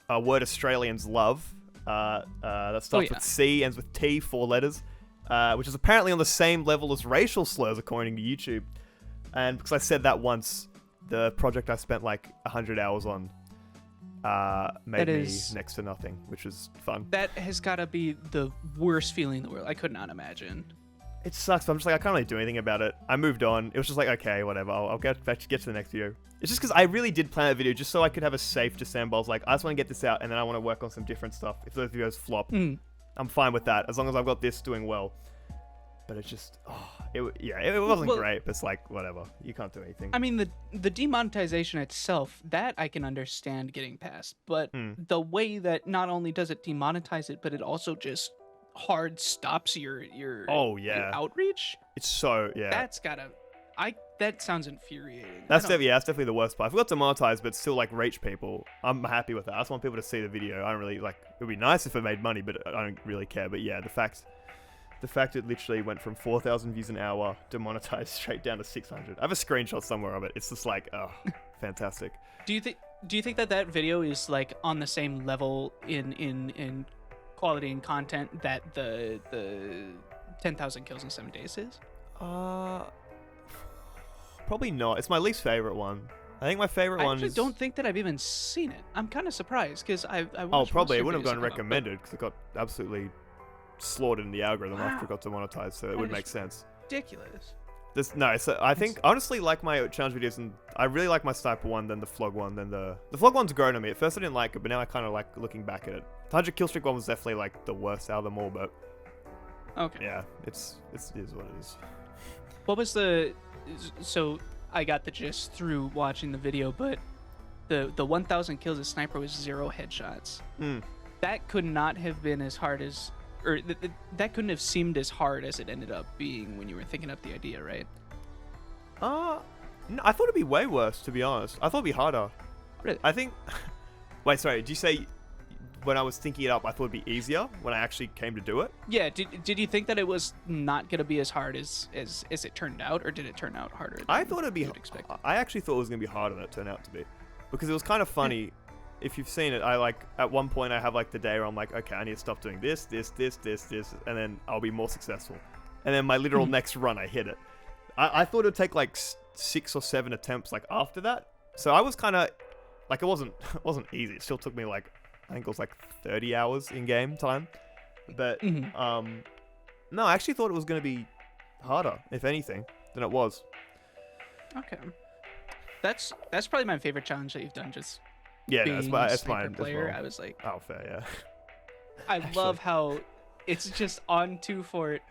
a word Australians love. That starts with C, ends with T, 4 letters. Which is apparently on the same level as racial slurs according to YouTube. And because I said that once, the project I spent like 100 hours on made me next to nothing, which was fun. That has got to be the worst feeling in the world. I could not imagine. It sucks, but I'm just like, I can't really do anything about it. I moved on. It was just like, okay, whatever. I'll get to the next video. It's just because I really did plan that video just so I could have a safe December. I was like, I just want to get this out, and then I want to work on some different stuff. If those videos flop, I'm fine with that, as long as I've got this doing well. But it's just, it wasn't great, but it's like, whatever. You can't do anything. I mean, the demonetization itself, that I can understand getting past. But the way that not only does it demonetize it, but it also just hard stops your outreach. It's so, That's gotta, that sounds infuriating. That's definitely the worst part. If we got demonetized, but still like reach people, I'm happy with that. I just want people to see the video. I don't really like, it would be nice if it made money, but I don't really care. But yeah, the fact it literally went from 4,000 views an hour, demonetized straight down to 600. I have a screenshot somewhere of it. It's just like, fantastic. Do you think that video is like on the same level in quality and content that the 10,000 kills in 7 days is? Probably not. It's my least favorite one. I think my favorite one is... I actually don't think that I've even seen it. I'm kind of surprised because I probably it wouldn't have gone recommended because it got absolutely slaughtered in the algorithm after it got demonetized, so it would make sense. Ridiculous. I think honestly, like my challenge videos, and I really like my sniper one, then the Flog one, then the Flog one's grown on me. At first I didn't like it, but now I kind of like looking back at it. The 100 kill streak one was definitely like the worst out of them all, but okay, yeah, it is what it is. What was so I got the gist through watching the video, but the 1,000 kills as sniper was 0 headshots. That could not have been as hard as, or that couldn't have seemed as hard as it ended up being when you were thinking up the idea, right? No, I thought it'd be way worse, to be honest. I thought it'd be harder. Really? I think... Wait, sorry, did you say when I was thinking it up, I thought it'd be easier when I actually came to do it? Yeah, did you think that it was not going to be as hard as it turned out, or did it turn out harder than I thought it'd be... I actually thought it was going to be harder than it turned out to be. Because it was kind of funny. If you've seen it, I like, at one point I have like the day where I'm like, okay, I need to stop doing this, and then I'll be more successful. And then my literal next run, I hit it. I thought it would take like 6 or 7 attempts like after that. So I was kind of, like, it wasn't easy. It still took me like, I think it was like 30 hours in game time. But, no, I actually thought it was going to be harder, if anything, than it was. Okay. That's probably my favorite challenge that you've done, just... Yeah, no, it's mine player, as well. I was like, oh, fair, yeah. I love how it's just on 2 fort,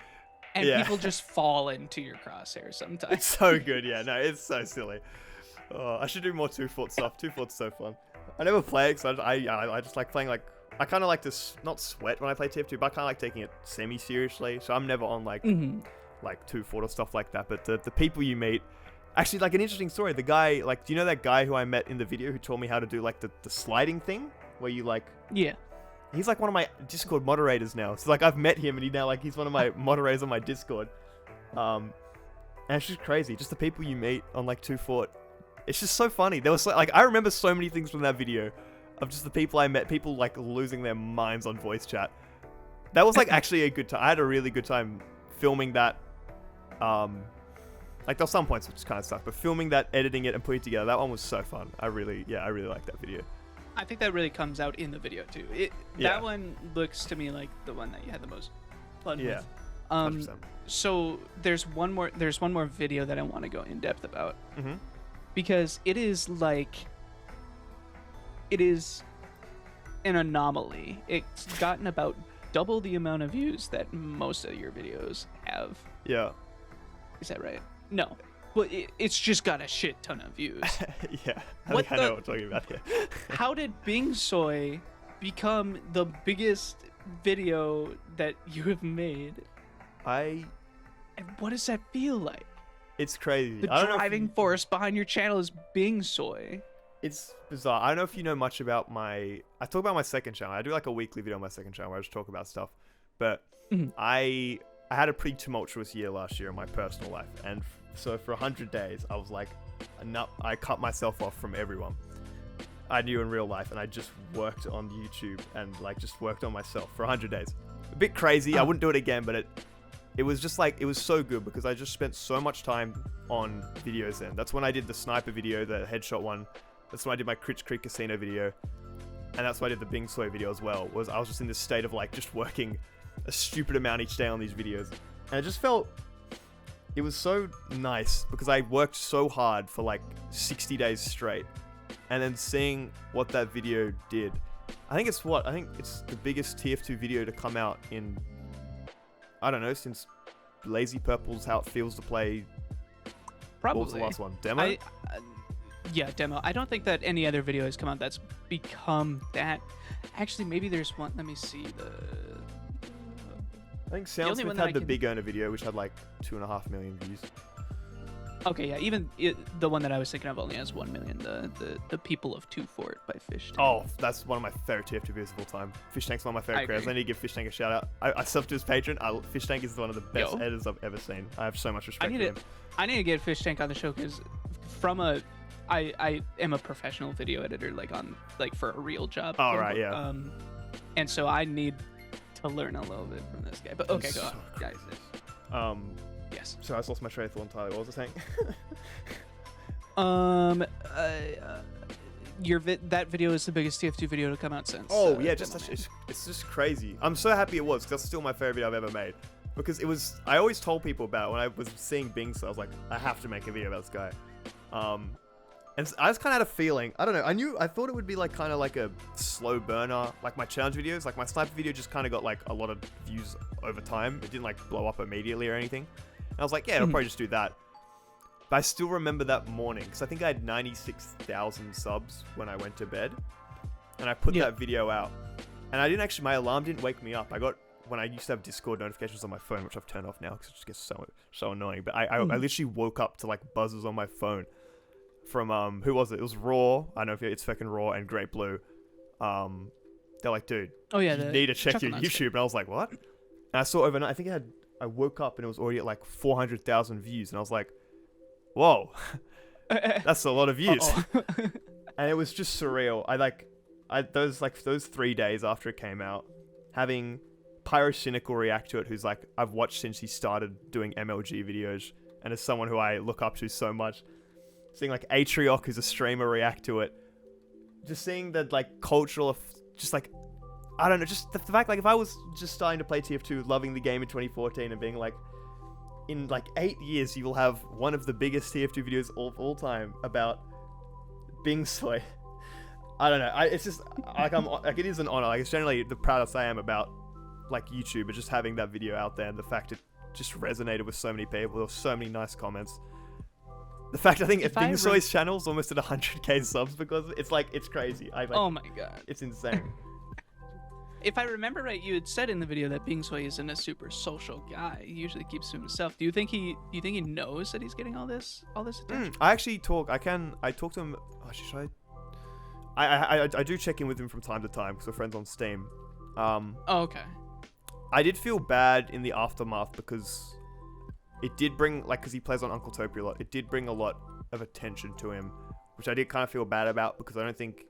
and people just fall into your crosshairs sometimes. It's so good, yeah. No, it's so silly. Oh, I should do more 2 fort stuff. 2 fort's so fun. I never play it because I just like playing, like, I kind of like to not sweat when I play TF2, but I kind of like taking it semi-seriously. So I'm never on like 2 fort or stuff like that. But the people you meet. Actually, like, an interesting story. The guy, like, do you know that guy who I met in the video who taught me how to do, like, the sliding thing? Where you, like... Yeah. He's, like, one of my Discord moderators now. So, like, I've met him, and he's one of my moderators on my Discord. And it's just crazy. Just the people you meet on, like, 2 fort. It's just so funny. There was, like, I remember so many things from that video of just the people I met. People, like, losing their minds on voice chat. That was, like, actually a good time. I had a really good time filming that, like, there were some points which kind of sucked, but filming that, editing it, and putting it together, that one was so fun. I really liked that video. I think that really comes out in the video, too. That one looks to me like the one that you had the most fun with. 100%. So there's one more video that I want to go in depth about. Because it is an anomaly. It's gotten about double the amount of views that most of your videos have. Yeah. Is that right? No. Well, it's just got a shit ton of views. Yeah. I know what we're talking about here. How did Bing Soy become the biggest video that you have made? And what does that feel like? It's crazy. The driving force behind your channel is Bing Soy. It's bizarre. I don't know if you know much about I talk about my second channel. I do like a weekly video on my second channel where I just talk about stuff. But I had a pretty tumultuous year last year in my personal life. And so for 100 days, I was like, I cut myself off from everyone I knew in real life. And I just worked on YouTube and like just worked on myself for 100 days. A bit crazy. I wouldn't do it again, but it was just like, it was so good because I just spent so much time on videos then. That's when I did the sniper video, the headshot one. That's when I did my Critch Creek Casino video. And that's why I did the Bing Soy video as well. I was just in this state of like just working a stupid amount each day on these videos. And I just felt it was so nice because I worked so hard for like 60 days straight. And then seeing what that video did. I think it's the biggest TF2 video to come out in, I don't know, since Lazy Purple's How It Feels to Play. Probably. What was the last one? Demo? Yeah, demo. I don't think that any other video has come out that's become that. Actually, maybe there's one. Let me see. I think Soundsmith had the Big Earner video, which had like 2.5 million views. Okay, yeah. Even the one that I was thinking of only has 1 million. The People of Two Fort by Fish Tank. Oh, that's one of my favorite TF2 videos of all time. Fish Tank's one of my favorite creators. I need to give Fish Tank a shout out. I subbed to his patron. Fish Tank is one of the best editors I've ever seen. I have so much respect for him. I need to get Fish Tank on the show because I am a professional video editor, like for a real job. Oh, right, yeah. And so I need to learn a little bit from this guy. But okay, go on, guys. Yes. So I just lost my train of thought entirely. What was I saying? That video is the biggest TF2 video to come out since. Oh yeah, it's just crazy. I'm so happy it was because that's still my favorite video I've ever made. Because it was, I always told people about it when I was seeing Bing, so I was like, I have to make a video about this guy. And I just kind of had a feeling, I don't know, I thought it would be like kind of like a slow burner, like my challenge videos, like my sniper video just kind of got like a lot of views over time. It didn't like blow up immediately or anything. And I was like, yeah, I'll probably just do that. But I still remember that morning, because I think I had 96,000 subs when I went to bed. And I put that video out. And I didn't actually, my alarm didn't wake me up. When I used to have Discord notifications on my phone, which I've turned off now because it just gets so annoying. But I literally woke up to like buzzes on my phone from who was it? It was Raw. I don't know if it's fucking Raw and Great Blue. They're like, dude, you need to check your YouTube. And I was like, what? And I saw overnight. I think I woke up and it was already at like 400,000 views, and I was like, whoa, that's a lot of views. And it was just surreal. Those 3 days after it came out, having Pyrocynical react to it, who's like, I've watched since he started doing MLG videos, and as someone who I look up to so much, seeing like Atrioc, who's a streamer, react to it, just seeing that like cultural, just like, I don't know, just the fact, like, if I was just starting to play TF2, loving the game in 2014 and being like, in like 8 years you will have one of the biggest TF2 videos of all time about Bing Soy. I don't know, it's just like, it is an honor. Like, it's generally the proudest I am about like YouTube, but just having that video out there and the fact it just resonated with so many people. There were so many nice comments. The fact I think Bing Soy's channel's almost at 100k subs because it's like, it's crazy. Oh my god, it's insane. If I remember right, you had said in the video that Bing Soy isn't a super social guy. He usually keeps to himself. Do you think he knows that he's getting all this attention? I actually talk. I talk to him. Oh, should I do check in with him from time to time because we're friends on Steam. Oh, okay. I did feel bad in the aftermath because it did bring, like, because he plays on Uncle Topi a lot, it did bring a lot of attention to him, which I did kind of feel bad about because I don't think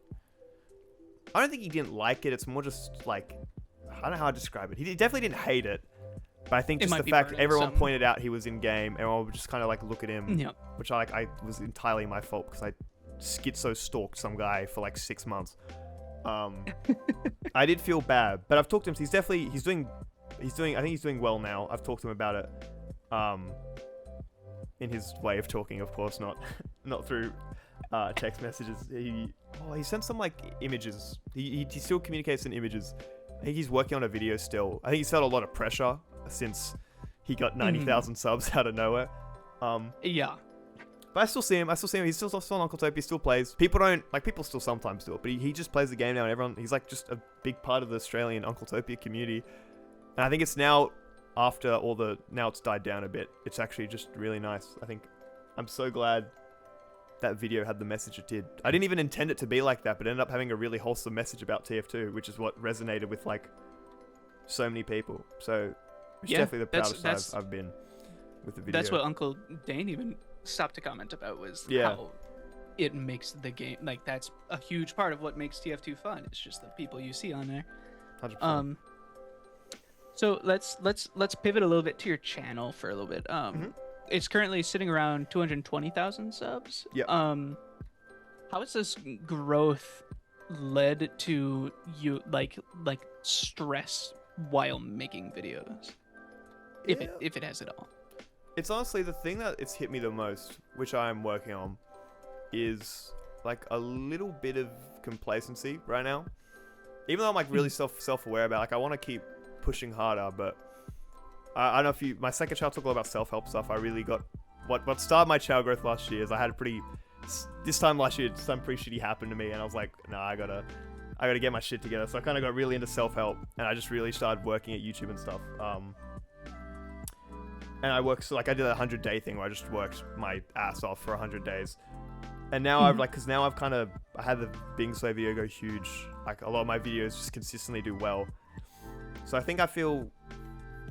he didn't like it. It's more just like, I don't know how to describe it. He definitely didn't hate it, but I think just the fact everyone pointed out he was in game, everyone would just kind of like look at him, which I was entirely my fault because I schizo stalked some guy for like 6 months. I did feel bad, but I've talked to him. He's doing. I think he's doing well now. I've talked to him about it. In his way of talking, of course, not through text messages. He sent some like images. He still communicates in images. I think he's working on a video still. I think he's felt a lot of pressure since he got 90,000 subs out of nowhere. Yeah. But I still see him. He's still on Uncle Tope. He still plays. People still sometimes do it, but he just plays the game now, and he's like just a big part of the Australian Uncle Tope community. And I think it's now, now it's died down a bit. It's actually just really nice. I think I'm so glad that video had the message it did. I didn't even intend it to be like that, but it ended up having a really wholesome message about TF2, which is what resonated with like so many people. So it's definitely the proudest I've been with the video. That's what Uncle Dane even stopped to comment about, was how it makes the game, like, that's a huge part of what makes TF2 fun. It's just the people you see on there. 100%. So let's pivot a little bit to your channel for a little bit. It's currently sitting around 220,000 subs. Yeah. How has this growth led to you like stress while making videos? If it has at all. It's honestly the thing that it's hit me the most, which I'm working on, is like a little bit of complacency right now. Even though I'm like really self-aware about, like, I want to keep pushing harder, but I don't know if my second channel talk all about self-help stuff. I really got what started my channel growth last year is I had this time last year something pretty shitty happened to me, and I was like, nah, I gotta get my shit together. So I kind of got really into self-help, and I just really started working at YouTube and stuff. And I worked, so like I did a 100-day thing where I just worked my ass off for 100 days. And now I had the Bing Soy video go huge. Like a lot of my videos just consistently do well. So I think I feel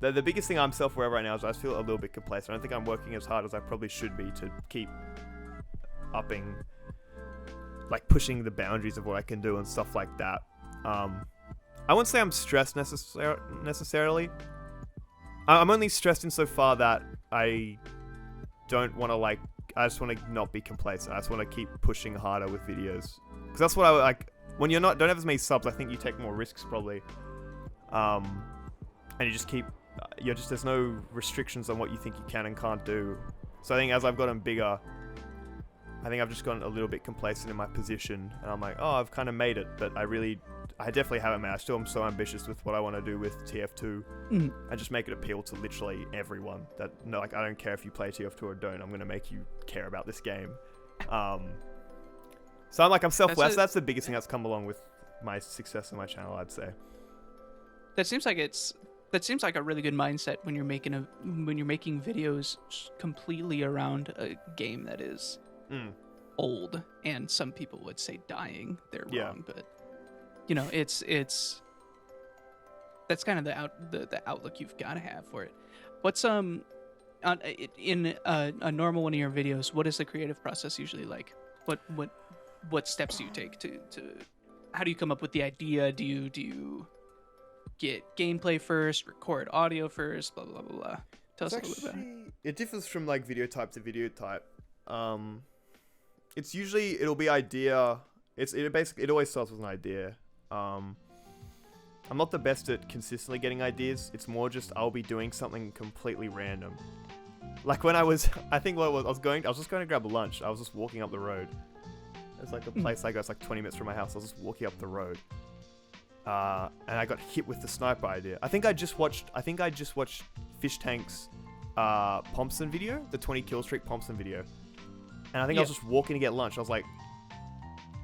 the biggest thing I'm self-aware right now is I feel a little bit complacent. I don't think I'm working as hard as I probably should be to keep upping, like pushing the boundaries of what I can do and stuff like that. I wouldn't say I'm stressed necessarily. I'm only stressed insofar that I don't want to I just want to not be complacent. I just want to keep pushing harder with videos. Because that's what I like. When don't have as many subs, I think you take more risks probably. And you just keep, there's no restrictions on what you think you can and can't do. So I think as I've gotten bigger, I think I've just gotten a little bit complacent in my position. And I'm like, oh, I've kind of made it. But I definitely haven't made it. I still am so ambitious with what I want to do with TF2. And just make it appeal to literally everyone. I don't care if you play TF2 or don't. I'm going to make you care about this game. So I'm self-aware. That's the biggest thing that's come along with my success on my channel, I'd say. That seems like a really good mindset when you're making videos completely around a game that is old, and some people would say dying. They're wrong, but it's that's kind of the outlook you've got to have for it. What's in a normal one of your videos, what is the creative process usually like? What steps do you take to how do you come up with the idea? Do you get gameplay first, record audio first, blah blah blah blah? Tell us a little bit about it. It differs from like video type to video type. It's usually it'll be idea. It always starts with an idea. I'm not the best at consistently getting ideas. It's more just I'll be doing something completely random. Like when I was just going to grab lunch. I was just walking up the road. There's like a place I go. It's like 20 minutes from my house. I was just walking up the road, and I got hit with the sniper idea. I think I just watched Fish Tank's Thompson video, the 20 kill streak Thompson video, and I think I was just walking to get lunch. I was like,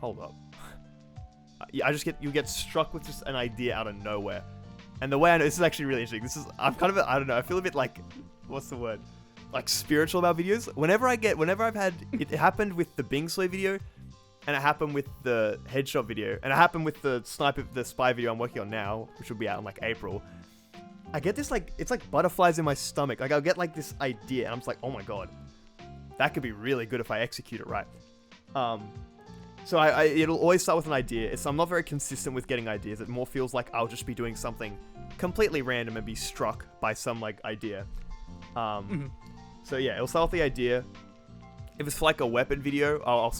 hold up. You get struck with just an idea out of nowhere. And the way I know, this is actually really interesting. I feel a bit like, what's the word? Like spiritual about videos. Whenever I've had, it happened with the Bing Soy video, and it happened with the headshot video, and it happened with the spy video I'm working on now, which will be out in like April. I get this it's like butterflies in my stomach. Like I'll get like this idea, and I'm just like, oh my god, that could be really good if I execute it right. So it'll always start with an idea. I'm not very consistent with getting ideas. It more feels like I'll just be doing something completely random and be struck by some like idea. So yeah, it'll start with the idea. If it's for like a weapon video, I'll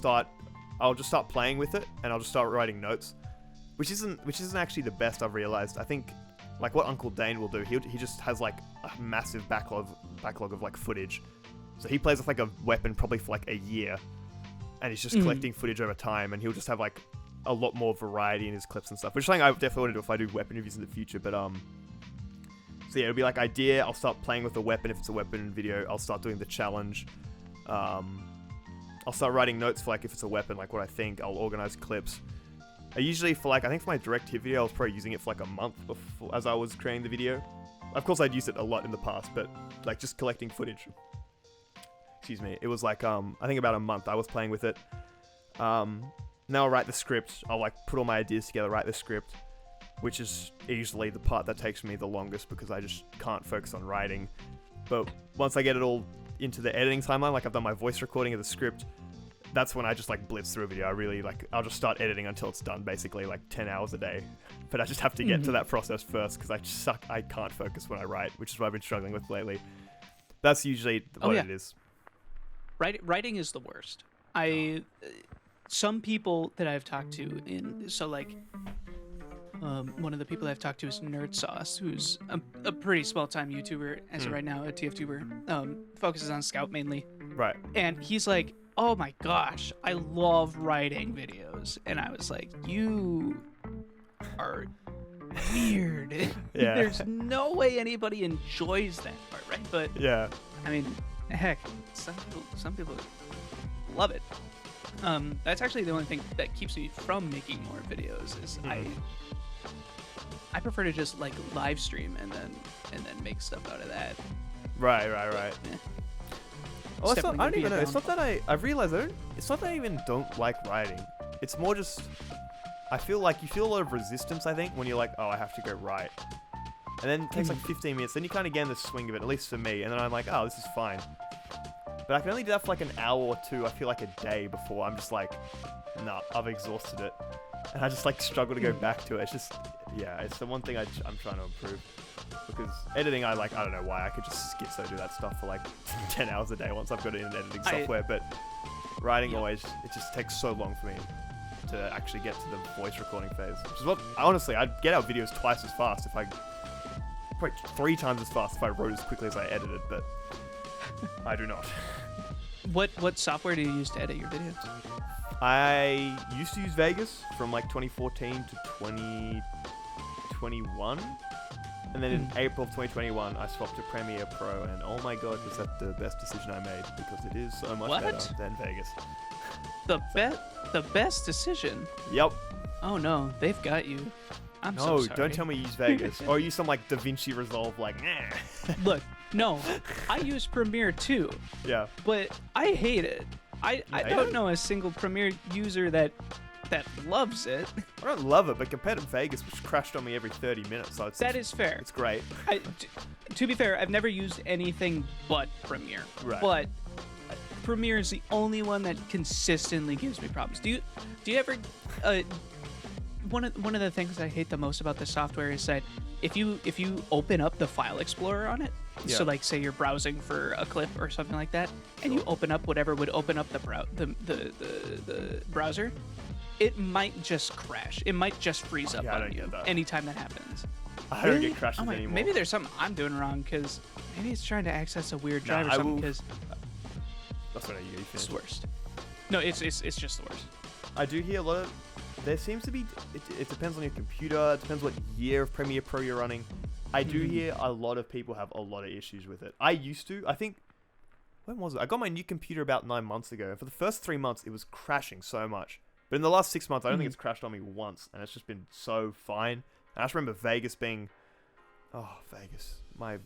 just start playing with it, and I'll just start writing notes, which isn't actually the best I've realized. I think like what Uncle Dane will do, he just has like a massive backlog of like footage. So he plays with like a weapon probably for like a year. and he's just collecting footage over time, and he'll just have like a lot more variety in his clips and stuff, which is something I definitely want to do if I do weapon reviews in the future. But so yeah, it'll be like idea, I'll start playing with the weapon. If it's a weapon video, I'll start doing the challenge. I'll start writing notes for like if it's a weapon, like what I think. I'll organize clips. I usually for like, I think for my direct hit video, I was probably using it for like a month before as I was creating the video. Of course I'd used it a lot in the past, but like just collecting footage. Excuse me. It was like, I think about a month I was playing with it. Now I'll write the script. I'll like put all my ideas together, write the script, which is usually the part that takes me the longest because I just can't focus on writing. But once I get it all into the editing timeline, like I've done my voice recording of the script, that's when I just like blitz through a video. I really like, I'll just start editing until it's done, basically like 10 hours a day. But I just have to get to that process first because I can't focus when I write, which is what I've been struggling with lately. That's usually what it is. Writing is the worst. Some people that I've talked to one of the people I've talked to is Nerd Sauce, who's a pretty small-time YouTuber as of right now, a TF2ber, focuses on Scout mainly. Right. And he's like, oh my gosh, I love writing videos. And I was like, you are weird. Yeah. There's no way anybody enjoys that part, right? But yeah, I mean, heck, some people love it. That's actually the only thing that keeps me from making more videos is I prefer to just like live stream and then make stuff out of that. Right. Well, It's I don't even know. It's not downfall. that I've realized it's not that I even don't like writing. It's more just I feel like you feel a lot of resistance, I think, when you're like, oh, I have to go write. And then it takes like 15 minutes. Then you kind of get in the swing of it, at least for me. And then I'm like, oh, this is fine. But I can only do that for like an hour or two, I feel like a day before I'm just like, nah, I've exhausted it. And I just like struggle to go back to it. It's just, yeah, it's the one thing I'm trying to improve. Because editing, I don't know why, I could just schizo do that stuff for like 10 hours a day once I've got it in editing software. But writing always, it just takes so long for me to actually get to the voice recording phase. Which is what, honestly, I'd get out videos twice as fast if probably 3 times as fast if I wrote as quickly as I edited, but I do not. What software do you use to edit your videos? I used to use Vegas from like 2014 to 2021. And then in April of 2021, I swapped to Premiere Pro, and oh my god, was that the best decision I made, because it is so much better than Vegas. The best decision? Yep. Oh no, they've got you. I'm so sorry. No, don't tell me you use Vegas. Or use some like DaVinci Resolve, like, nah. Look, no, I use Premiere too. Yeah. But I hate it. I don't know a single Premiere user that loves it. I don't love it, but compared to Vegas, which crashed on me every 30 minutes, so that is fair. It's great. To be fair, I've never used anything but Premiere. Right. But Premiere is the only one that consistently gives me problems. Do you ever? One of the things I hate the most about the software is that if you open up the file explorer on it, so like say you're browsing for a clip or something like that, and you open up whatever would open up the browser, it might just crash. It might just freeze up on you anytime that happens. I don't get crashes anymore. Maybe there's something I'm doing wrong, because maybe it's trying to access a weird drive or something. Because that's what you it's the worst. No, it's just the worst. I do hear a lot of. There seems to be. It depends on your computer. It depends what year of Premiere Pro you're running. I do hear a lot of people have a lot of issues with it. I used to. I think. When was it? I got my new computer about 9 months ago. And for the first 3 months, it was crashing so much. But in the last 6 months, I don't think it's crashed on me once, and it's just been so fine. And I just remember Vegas being. Oh, Vegas. My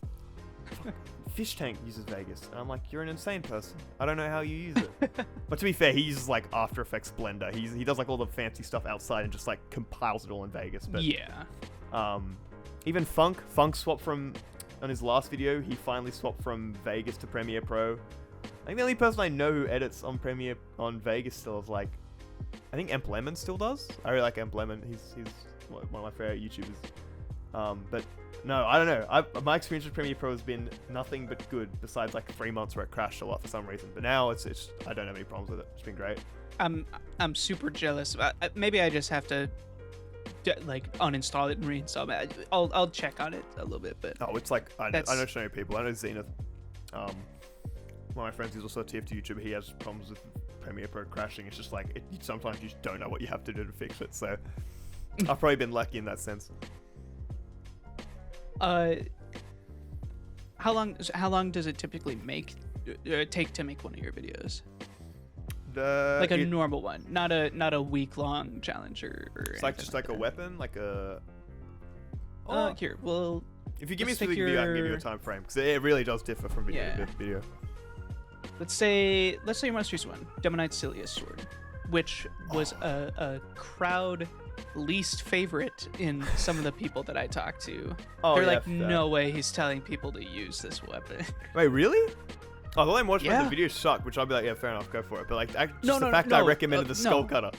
fish tank uses Vegas, and I'm like, you're an insane person. I don't know how you use it. But to be fair, he uses like After Effects Blender. He does like all the fancy stuff outside and just like compiles it all in Vegas. But yeah. Even Funk swapped from on his last video. He finally swapped from Vegas to Premiere Pro. I think the only person I know who edits on Vegas still is like, I think Emp Lemon still does. I really like Emp Lemon. He's one of my favorite YouTubers. But no, I don't know. My experience with Premiere Pro has been nothing but good, besides like 3 months where it crashed a lot for some reason. But now it's I don't have any problems with it. It's been great. I'm super jealous. Maybe I just have to like uninstall it and reinstall it. I'll check on it a little bit, but it's like I know so many people. I know Zenith, one of my friends who's also a TF2 YouTuber. He has problems with Premiere Pro crashing. It's just like sometimes you just don't know what you have to do to fix it. So I've probably been lucky in that sense. How long does it typically take to make one of your videos? Like a normal one, not a week-long challenge or it's like just like a weapon, like a. Here, well. If you give me a specific video, I can give you a time frame because it really does differ from video to video. Let's say your most recent one, Demonite's Silliest Sword, which was a crowd least favorite in some of the people that I talked to. They're like, no way he's telling people to use this weapon. Wait, really? Oh, the only more the video sucked, which I'll be like, yeah, fair enough, go for it. But like, the fact that I recommended the skull cutter.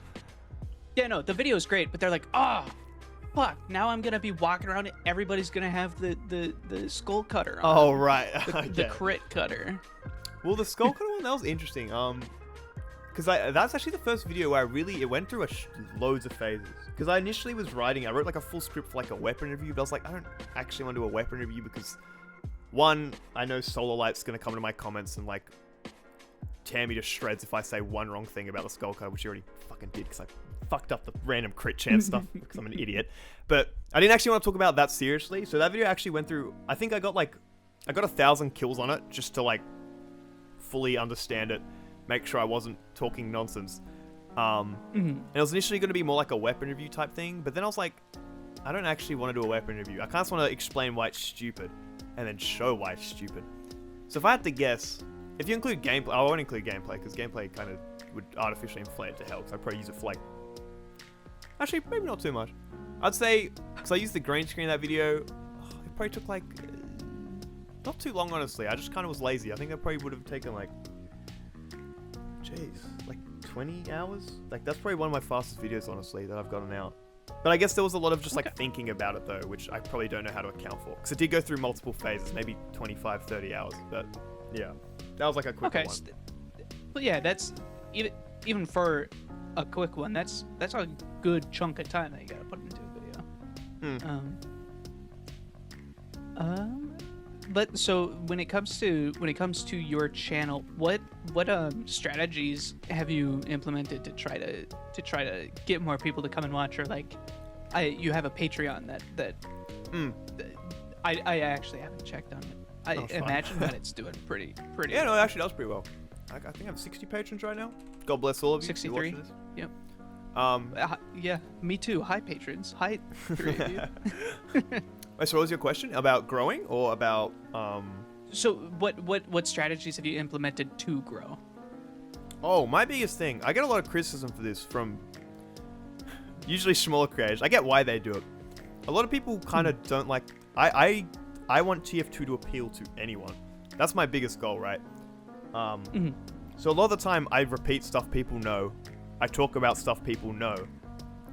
Yeah, no, the video is great, but they're like, fuck, now I'm gonna be walking around and everybody's gonna have the skull cutter on. Oh, right. The crit cutter. Well, the skull cutter one, that was interesting. Because that's actually the first video where it went through loads of phases. Because I initially was I wrote like a full script for like a weapon review, but I was like, I don't actually want to do a weapon review because, one, I know Solar Light's going to come into my comments and like tear me to shreds if I say one wrong thing about the skull cutter, which he already fucking did because I fucked up the random crit chance stuff because I'm an idiot. But I didn't actually want to talk about that seriously. So that video actually went through, I think I got 1,000 kills on it just to like fully understand it, make sure I wasn't talking nonsense. And it was initially going to be more like a weapon review type thing, but then I was like, I don't actually want to do a weapon review. I kind of just want to explain why it's stupid and then show why it's stupid. So if I had to guess, if you include gameplay, I won't include gameplay because gameplay kind of would artificially inflate it to hell because I'd probably use it for like, actually maybe not too much. I'd say, because I used the green screen in that video, it probably took like, not too long honestly. I just kind of was lazy. I think that probably would have taken like, like 20 hours? Like that's probably one of my fastest videos honestly that I've gotten out. But I guess there was a lot of just like thinking about it though, which I probably don't know how to account for. Because it did go through multiple phases, maybe 25, 30 hours. But yeah, that was like a quick one. But yeah, that's, even for a quick one, that's a good chunk of time that you gotta put into a video. But so when it comes to your channel, what strategies have you implemented to try to get more people to come and watch? Or like, you have a Patreon that I actually haven't checked on it. I imagine that it's doing pretty. Yeah, no, it actually does pretty well. I think I have 60 patrons right now. God bless all of you. 63. Yep. Yeah, me too. Hi, patrons. Hi, three of you. Wait, so what was your question? About growing or about... So what strategies have you implemented to grow? Oh, my biggest thing. I get a lot of criticism for this from usually smaller creators. I get why they do it. A lot of people kind of don't like... I want TF2 to appeal to anyone. That's my biggest goal, right? So a lot of the time, I repeat stuff people know. I talk about stuff people know.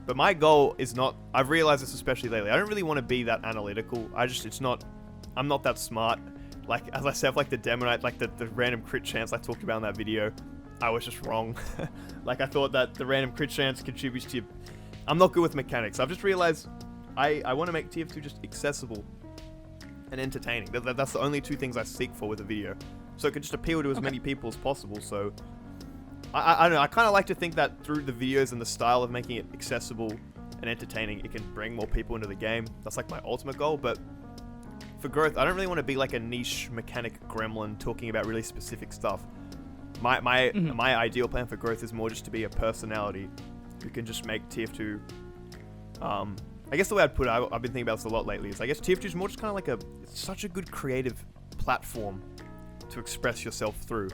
But my goal is not... I've realized this especially lately. I don't really want to be that analytical. I'm not that smart. Like, as I said, like the Demonite, like the random crit chance I talked about in that video, I was just wrong. Like, I thought that the random crit chance contributes to... I'm not good with mechanics. I've just realized I want to make TF2 just accessible and entertaining. That's the only two things I seek for with a video. So it can just appeal to as many people as possible. So I don't know. I kind of like to think that through the videos and the style of making it accessible and entertaining, it can bring more people into the game. That's like my ultimate goal. But for growth, I don't really want to be like a niche mechanic gremlin talking about really specific stuff. My ideal plan for growth is more just to be a personality who can just make TF2. I guess the way I'd put it, I've been thinking about this a lot lately, is I guess TF2 is more just kind of like it's such a good creative platform to express yourself through.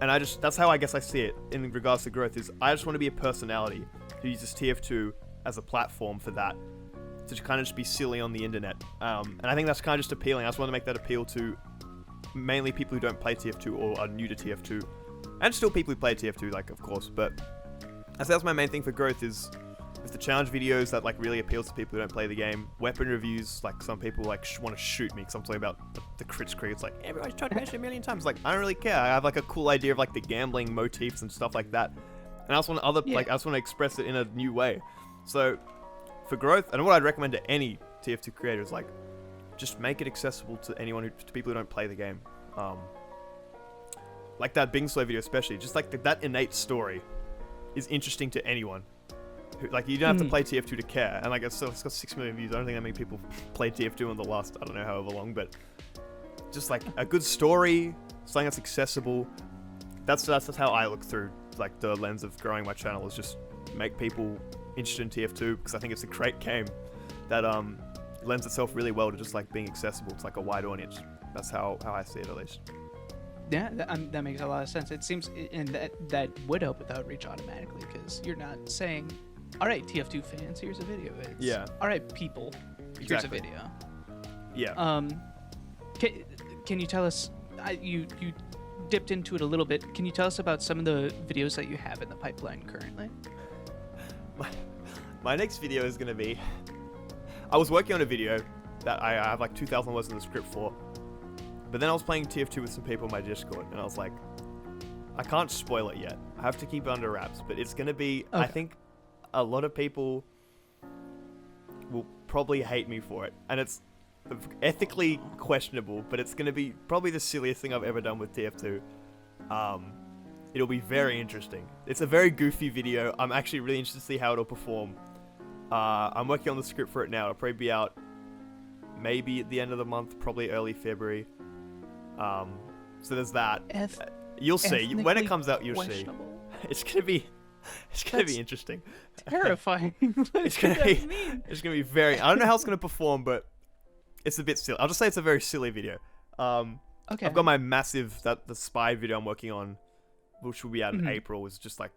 And that's how I guess I see it in regards to growth, is I just want to be a personality who uses TF2 as a platform for that, to kind of just be silly on the internet. And I think that's kind of just appealing. I just want to make that appeal to mainly people who don't play TF2 or are new to TF2. And still people who play TF2, like, of course. But I say that's my main thing for growth, is with the challenge videos that like really appeals to people who don't play the game. Weapon reviews, like some people like want to shoot me because I'm talking about the crit screen. It's like, everybody's tried to mention it a million times. Like, I don't really care. I have like a cool idea of like the gambling motifs and stuff like that. And I just want I just want to express it in a new way. So for growth, and what I'd recommend to any TF2 creator is like, just make it accessible to anyone to people who don't play the game. like that Bing Soy video especially, just like that innate story is interesting to anyone. Like, you don't have to play TF2 to care, and like it's got 6 million views. I don't think that many people played TF2 in the last, I don't know, however long, but just like a good story, something that's accessible. That's how I look through like the lens of growing my channel, is just make people interested in TF2, because I think it's a great game that lends itself really well to just like being accessible to like a wide audience. That's how I see it, at least. Yeah, that makes a lot of sense. It seems, and that would help with outreach automatically, because you're not saying, all right, TF2 fans, here's a video. It's, all right, people, here's a video. Yeah. Can you tell us, you dipped into it a little bit. Can you tell us about some of the videos that you have in the pipeline currently? My next video is going to be, I was working on a video that I have like 2,000 words in the script for, but then I was playing TF2 with some people in my Discord, and I was like, I can't spoil it yet. I have to keep it under wraps, but it's going to be, I think a lot of people will probably hate me for it, and it's ethically questionable, but it's going to be probably the silliest thing I've ever done with TF2. It'll be very interesting. It's a very goofy video. I'm actually really interested to see how it'll perform. I'm working on the script for it now. It'll probably be out maybe at the end of the month, probably early February. So there's that. You'll see. When it comes out, you'll see. It's going to be interesting. Terrifying. It's gonna be very, I don't know how it's gonna perform, but it's a bit silly. I'll just say it's a very silly video. Okay. I've got my massive, the spy video I'm working on, which will be out in April. Is just like,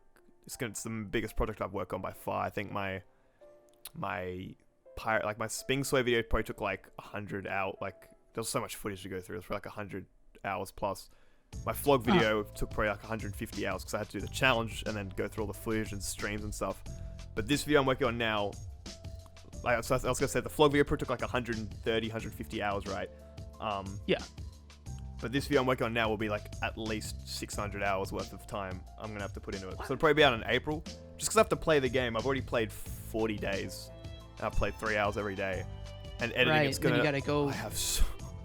it's the biggest project I've worked on by far. I think my pirate, like my Bing Soy video probably took like 100 hours. Like, there's so much footage to go through. It's for like 100 hours plus. My Flog video took probably like 150 hours, because I had to do the challenge and then go through all the footage and streams and stuff. But this video I'm working on now, like, so I was gonna say the Flog video probably took like 130, 150 hours, right? Yeah. But this video I'm working on now will be like at least 600 hours worth of time I'm gonna have to put into it. So it'll probably be out in April, just because I have to play the game. I've already played 40 days. I've played 3 hours every day, and editing it's gonna. Then you gotta go. I have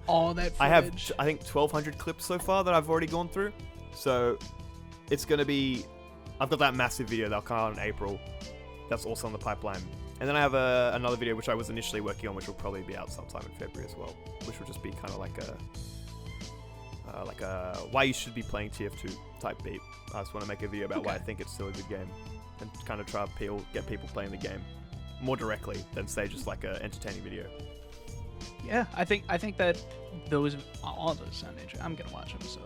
all that footage. I have, I think, 1,200 clips so far that I've already gone through. So it's going to be, I've got that massive video that'll come out in April. That's also on the pipeline. And then I have another video which I was initially working on, which will probably be out sometime in February as well, which will just be kind of like a why you should be playing TF2 type beat. I just want to make a video about why I think it's still a good game, and kind of try to get people playing the game more directly than say just like a entertaining video. Yeah, I think that all those sound interesting. I'm gonna watch them. So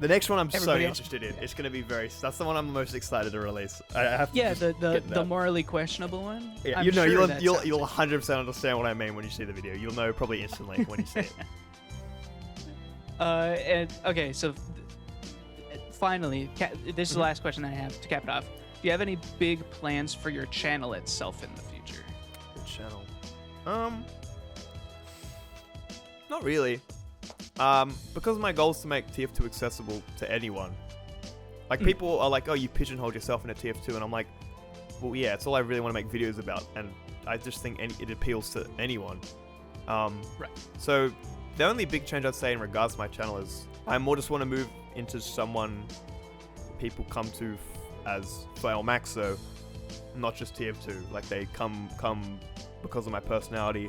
the next one I'm so interested in. It's gonna be that's the one I'm most excited to release. I have to the morally questionable one. Yeah, I'm you'll sure you'll 100% understand what I mean when you see the video. You'll know probably instantly when you see it. And okay, so finally, this is the last question I have to cap it off. Do you have any big plans for your channel itself in the future? The channel, not really. Because my goal is to make TF2 accessible to anyone. Like, people are like, oh, you pigeonholed yourself into TF2, and I'm like, well, yeah, it's all I really want to make videos about, and I just think it appeals to anyone. Right. So the only big change I'd say in regards to my channel is I more just want to move into someone people come to as for elmaxo, not just TF2. Like, they come because of my personality.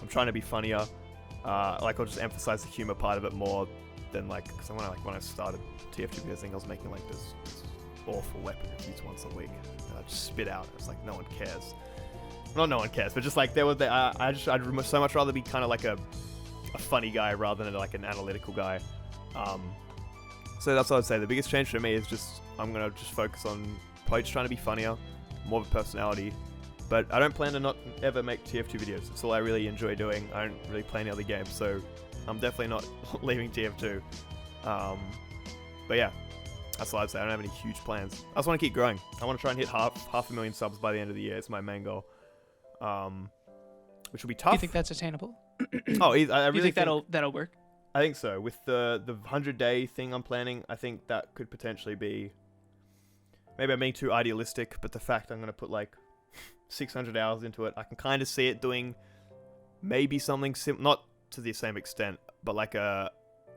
I'm trying to be funnier. Like, I'll just emphasize the humor part of it more than like, because when I started TF2 videos, I think I was making like this awful weapon reviews once a week, and I just spit out. It's like, no one cares. Not no one cares, but just like I'd so much rather be kind of like a funny guy rather than like an analytical guy. So that's what I'd say. The biggest change for me is just I'm gonna just focus on probably just trying to be funnier, more of a personality. But I don't plan to not ever make TF2 videos. It's all I really enjoy doing. I don't really play any other games, so I'm definitely not leaving TF2. But yeah, that's what I'd say. I don't have any huge plans. I just want to keep growing. I want to try and hit half a million subs by the end of the year. It's my main goal, which will be tough. You think that's attainable? Oh, I really think that'll work? I think so. With the 100-day thing I'm planning, I think that could potentially be. Maybe I'm being too idealistic, but the fact I'm going to put like 600 hours into it, I can kind of see it doing maybe something not to the same extent, but like a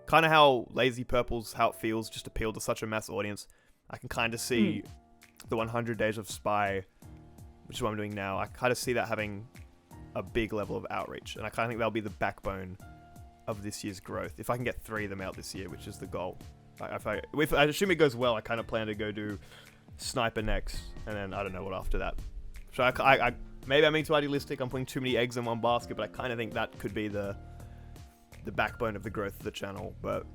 kind of how Lazy Purple's how it feels just appealed to such a mass audience. I can kind of see the 100 Days of Spy, which is what I'm doing now. I kind of see that having a big level of outreach, and I kind of think that'll be the backbone of this year's growth. If I can get 3 of them out this year, which is the goal. If I assume it goes well, I kind of plan to go do Sniper next, and then I don't know what after that. So I maybe I'm being too idealistic. I'm putting too many eggs in one basket, but I kind of think that could be the backbone of the growth of the channel. But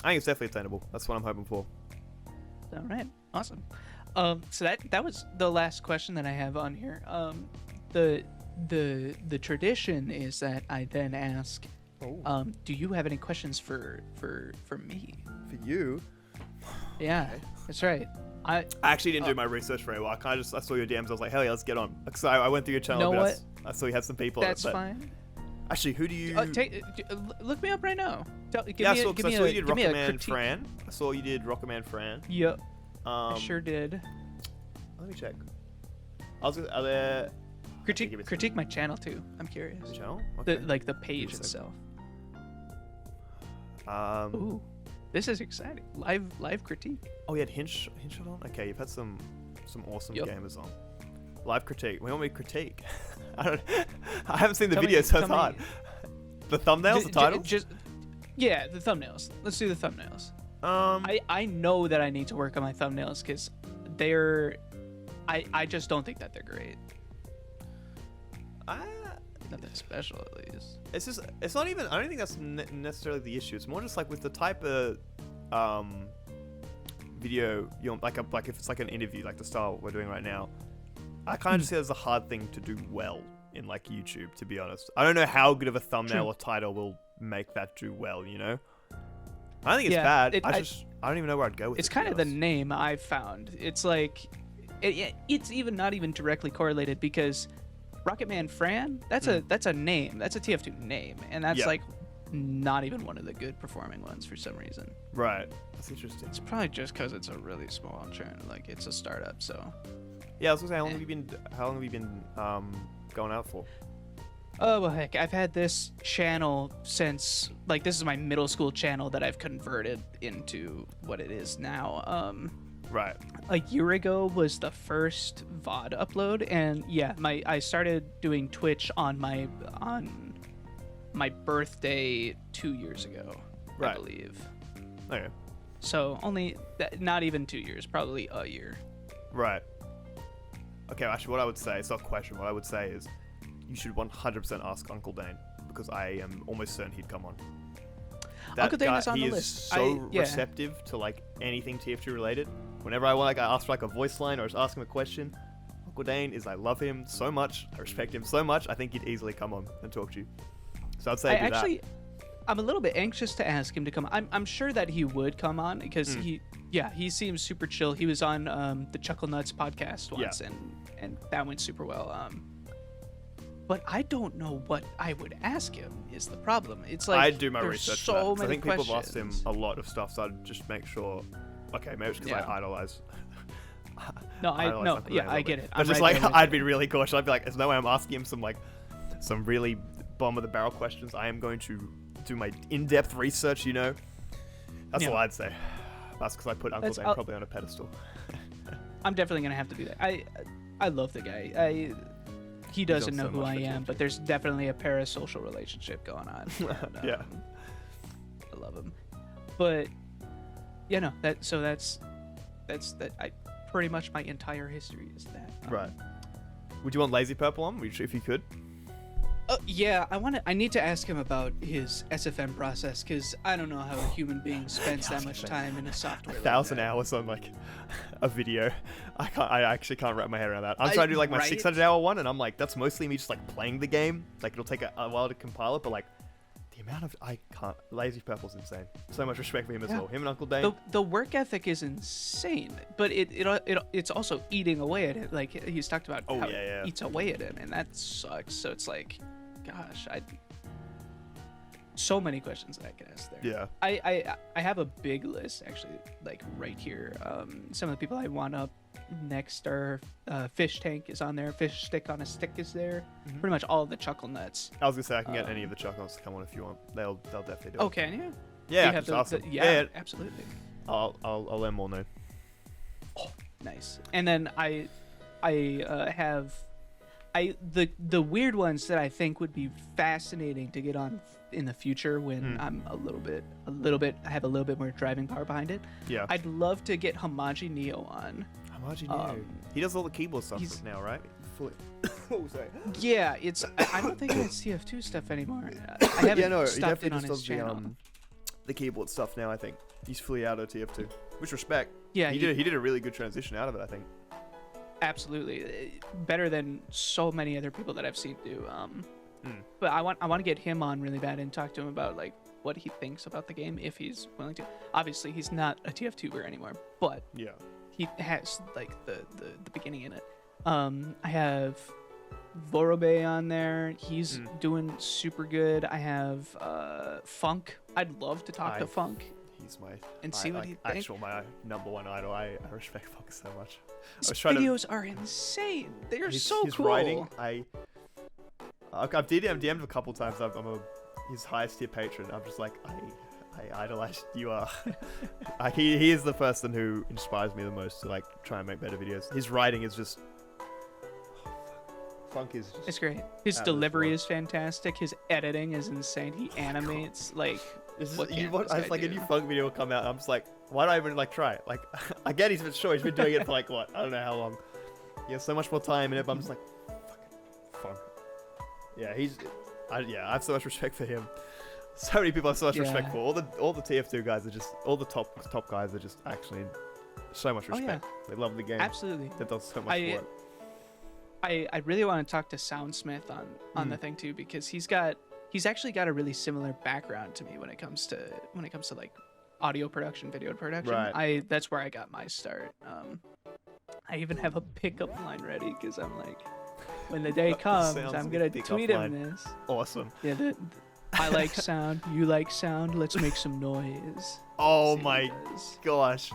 I think it's definitely attainable. That's what I'm hoping for. All right, awesome. So that was the last question that I have on here. The tradition is that I then ask, do you have any questions for me? For you? Yeah, Okay. That's right. I actually didn't do my research very well. I saw your DMs. I was like, hell yeah, let's get on. Because I went through your channel. You know what? I saw you had some people. That's fine. Actually, who do you? Look me up right now. I saw you did Rocketman Fran. I saw you did Rocketman Fran. Yep. I sure did. Let me check. Are there critique my channel too? I'm curious. The channel? Okay. The page itself. Ooh, this is exciting. Live critique. Oh, you had Hinch on? Okay, you've had some awesome gamers on. Live critique. We want me to critique. I haven't seen the video, so it's hard. The thumbnails, the titles? Yeah, the thumbnails. Let's do the thumbnails. I know that I need to work on my thumbnails because I just don't think that they're great. Nothing special, at least. It's not even. I don't think that's necessarily the issue. It's more just like with the type of video, like if it's like an interview, like the style we're doing right now. I kind of just see it as a hard thing to do well in like YouTube. To be honest, I don't know how good of a thumbnail or title will make that do well. You know, I don't think it's bad. I don't even know where I'd go with it. It's kind of the name I've found. It's like it's even not even directly correlated because Rocketman Fran, that's a name. That's a TF2 name, and that's like not even one of the good performing ones for some reason. Right. That's interesting. It's probably just because it's a really small channel, like it's a startup. So. Yeah, I was gonna say, how long have you been going out for? Oh well, heck, I've had this channel since this is my middle school channel that I've converted into what it is now. Right. A year ago was the first VOD upload, and yeah, I started doing Twitch on my birthday 2 years ago, I believe. Okay. So not even 2 years, probably a year. Right. Okay, actually, what I would say, it's not a question, what I would say is you should 100% ask Uncle Dane, because I am almost certain he'd come on. Uncle Dane is on the list. He is so receptive to anything TF2 related. Whenever I ask for a voice line or just ask him a question, Uncle Dane I love him so much, I respect him so much, I think he'd easily come on and talk to you. So I'd say I'm a little bit anxious to ask him to come on. I'm sure that he would come on because he seems super chill. He was on the Chuckle Nuts podcast once, and that went super well. But I don't know what I would ask him is the problem. It's like I'd do my research. So many I think questions. people have asked him a lot of stuff, so I'd just make sure. Okay, maybe it's because I idolize. I get it. But just I'd be really cautious. I'd be like, there's no way I'm asking him some really bottom of the barrel questions. I am going to do my in-depth research. You know, that's all I'd say. That's because I put Uncle Dane probably on a pedestal. I'm definitely gonna have to do that. I love the guy. He doesn't know who I am, but there's definitely a parasocial relationship going on. And, I love him, but that's pretty much my entire history is that. Right. Would you want Lazy Purple on? If you could. Yeah, I need to ask him about his SFM process because I don't know how a human being spends that much time in a software. 1,000 hours on a video. I actually can't wrap my head around that. I'm trying to do my 600-hour one, and I'm like, that's mostly me just playing the game. It'll take a while to compile it, but the amount of I can't. Lazy Purple's insane. So much respect for him as well. Him and Uncle Dane. The work ethic is insane, but it's also eating away at it. He's talked about how it eats away at him, and that sucks. So it's gosh, so many questions that I could ask there. Yeah. I have a big list actually, right here. Some of the people I want up next are Fish Tank is on there. Fish Stick on a Stick is there. Mm-hmm. Pretty much all of the Chuckle Nuts. I was gonna say I can get any of the Chuckle Nuts to come on if you want. They'll definitely do it. Can you? Yeah, You I have can ask him. yeah, absolutely. I'll let them all know. Oh, nice. And then I have the weird ones that I think would be fascinating to get on in the future when I'm a little bit I have a little bit more driving power behind it. Yeah. I'd love to get Hamaji Neo on. Hamaji Neo. He does all the keyboard stuff now, right? Oh, sorry. Yeah, it's I don't think it's TF2 stuff anymore. I haven't stopped in on his channel. The keyboard stuff now. I think he's fully out of TF2. Which respect. Yeah, he did a really good transition out of it, I think. Absolutely, better than so many other people that I've seen do. But I want to get him on really bad and talk to him about like what he thinks about the game if he's willing to. Obviously, he's not a TF2ber anymore, but yeah, he has like the beginning in it. I have Vorobe on there. He's doing super good. I have Funk. I'd love to talk to Funk. He's see what he thinks. My number one idol. I respect Funk so much. His videos are insane. They are so his cool. Writing, I've DM'd him a couple times. I'm his highest tier patron. I'm just like, I idolize you are. He is the person who inspires me the most to like try and make better videos. His writing is just Funk is just it's great. His delivery is fantastic. His editing is insane. He animates like a new Funk video will come out and I'm just like, why do I even like try it? Like I get he's been doing it for like what? I don't know how long. He has so much more time in it, but I'm just like fucking Funk. Yeah, I have so much respect for him. So many people have so much respect for. All the TF2 guys are just all the top guys are just actually so much respect. They love the game. Absolutely. They've done so much for it. I really want to talk to Soundsmith on the thing too, because he's actually got a really similar background to me when it comes to like audio production, video production. Right. That's where I got my start. I even have a pickup line ready because I'm like, when the day comes, I'm gonna tweet him this. Awesome. Yeah, I like sound. You like sound. Let's make some noise. Oh my gosh.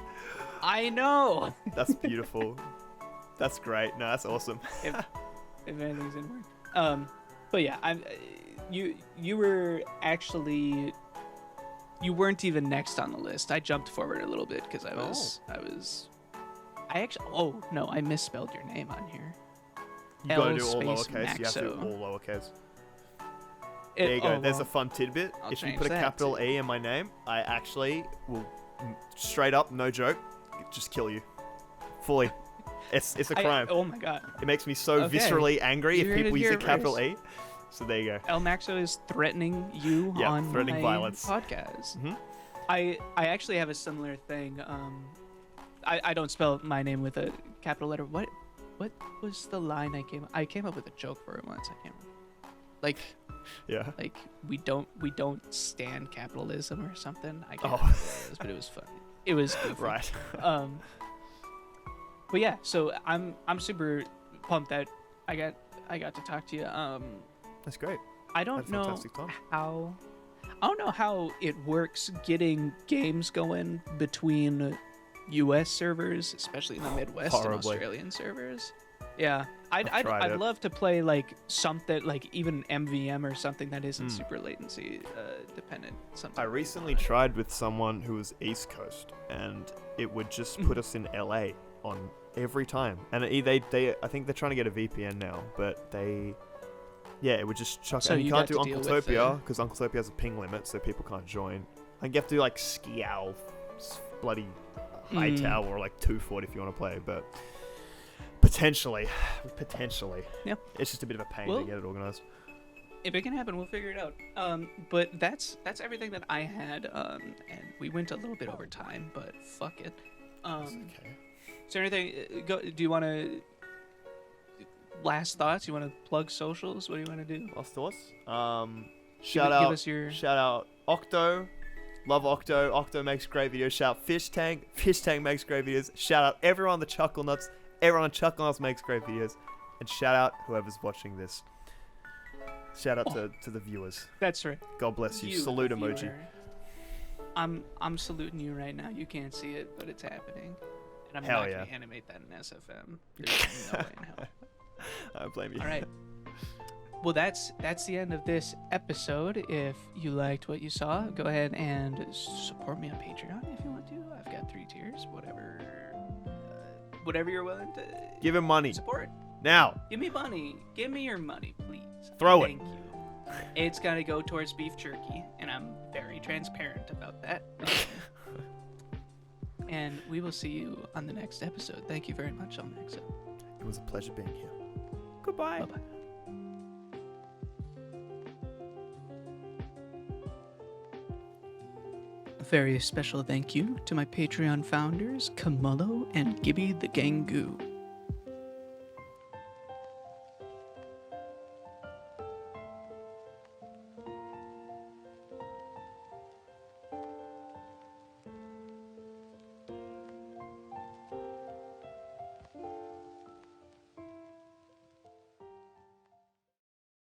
I know. That's beautiful. That's great. No, that's awesome. if anything's in work. But yeah, you were actually, you weren't even next on the list. I jumped forward a little bit because I misspelled your name on here. You gotta do all lowercase. Maxo. You have to do all lowercase. There you go. There's a fun tidbit. If you put a capital E in my name, I actually will, straight up, no joke, just kill you. Fully. It's a crime. Oh my god. It makes me so viscerally angry if people use a capital E. So there you go. Elmaxo is threatening you on threatening my violence. podcast. Mm-hmm. I actually have a similar thing. I don't spell my name with a capital letter. What was the line I came up with a joke for it once. I can't remember. Like, yeah. Like we don't stand capitalism or something. I can't remember what it was, but it was funny. It was goofy. Right. But yeah, so I'm super pumped that I got to talk to you. That's great. I don't know how it works getting games going between U.S. servers, especially in the Midwest and Australian servers. Yeah, I'd love to play like something like even MVM or something that isn't super latency dependent. I recently tried with someone who was East Coast, and it would just put us in LA on every time. And they I think they're trying to get a VPN now, but it would just chuck. So and you can't do got to deal Uncletopia because Uncletopia has a ping limit, so people can't join. I think you have to do like Skial, bloody Hightower, or like 240 if you want to play, but potentially, Yep. It's just a bit of a pain to get it organized. If it can happen, we'll figure it out. But that's everything that I had. And we went a little bit over time, but fuck it. Okay. Is there anything? Do you want to? Last thoughts? You want to plug socials? What do you want to do? Last thoughts? Give us your... Shout out Octo. Love Octo. Octo makes great videos. Shout out Fish Tank. Fish Tank makes great videos. Shout out everyone on the Chuckle Nuts. Everyone on Chuckle Nuts makes great videos. And shout out whoever's watching this. Shout out to the viewers. That's right. God bless you. Salute emoji. I'm saluting you right now. You can't see it, but it's happening. And I'm not going to animate that in SFM. There's no way in hell. I blame you. All right. Well, that's the end of this episode. If you liked what you saw, go ahead and support me on Patreon if you want to. I've got 3 tiers, whatever you're willing to Give him money. support. Now. Give me money. Give me your money, please. Throw it. Thank you. It's got to go towards beef jerky, and I'm very transparent about that. And we will see you on the next episode. Thank you very much, elmaxo. It was a pleasure being here. Goodbye. Bye-bye. A very special thank you to my Patreon founders, Kamalo and Gibby the Gangu.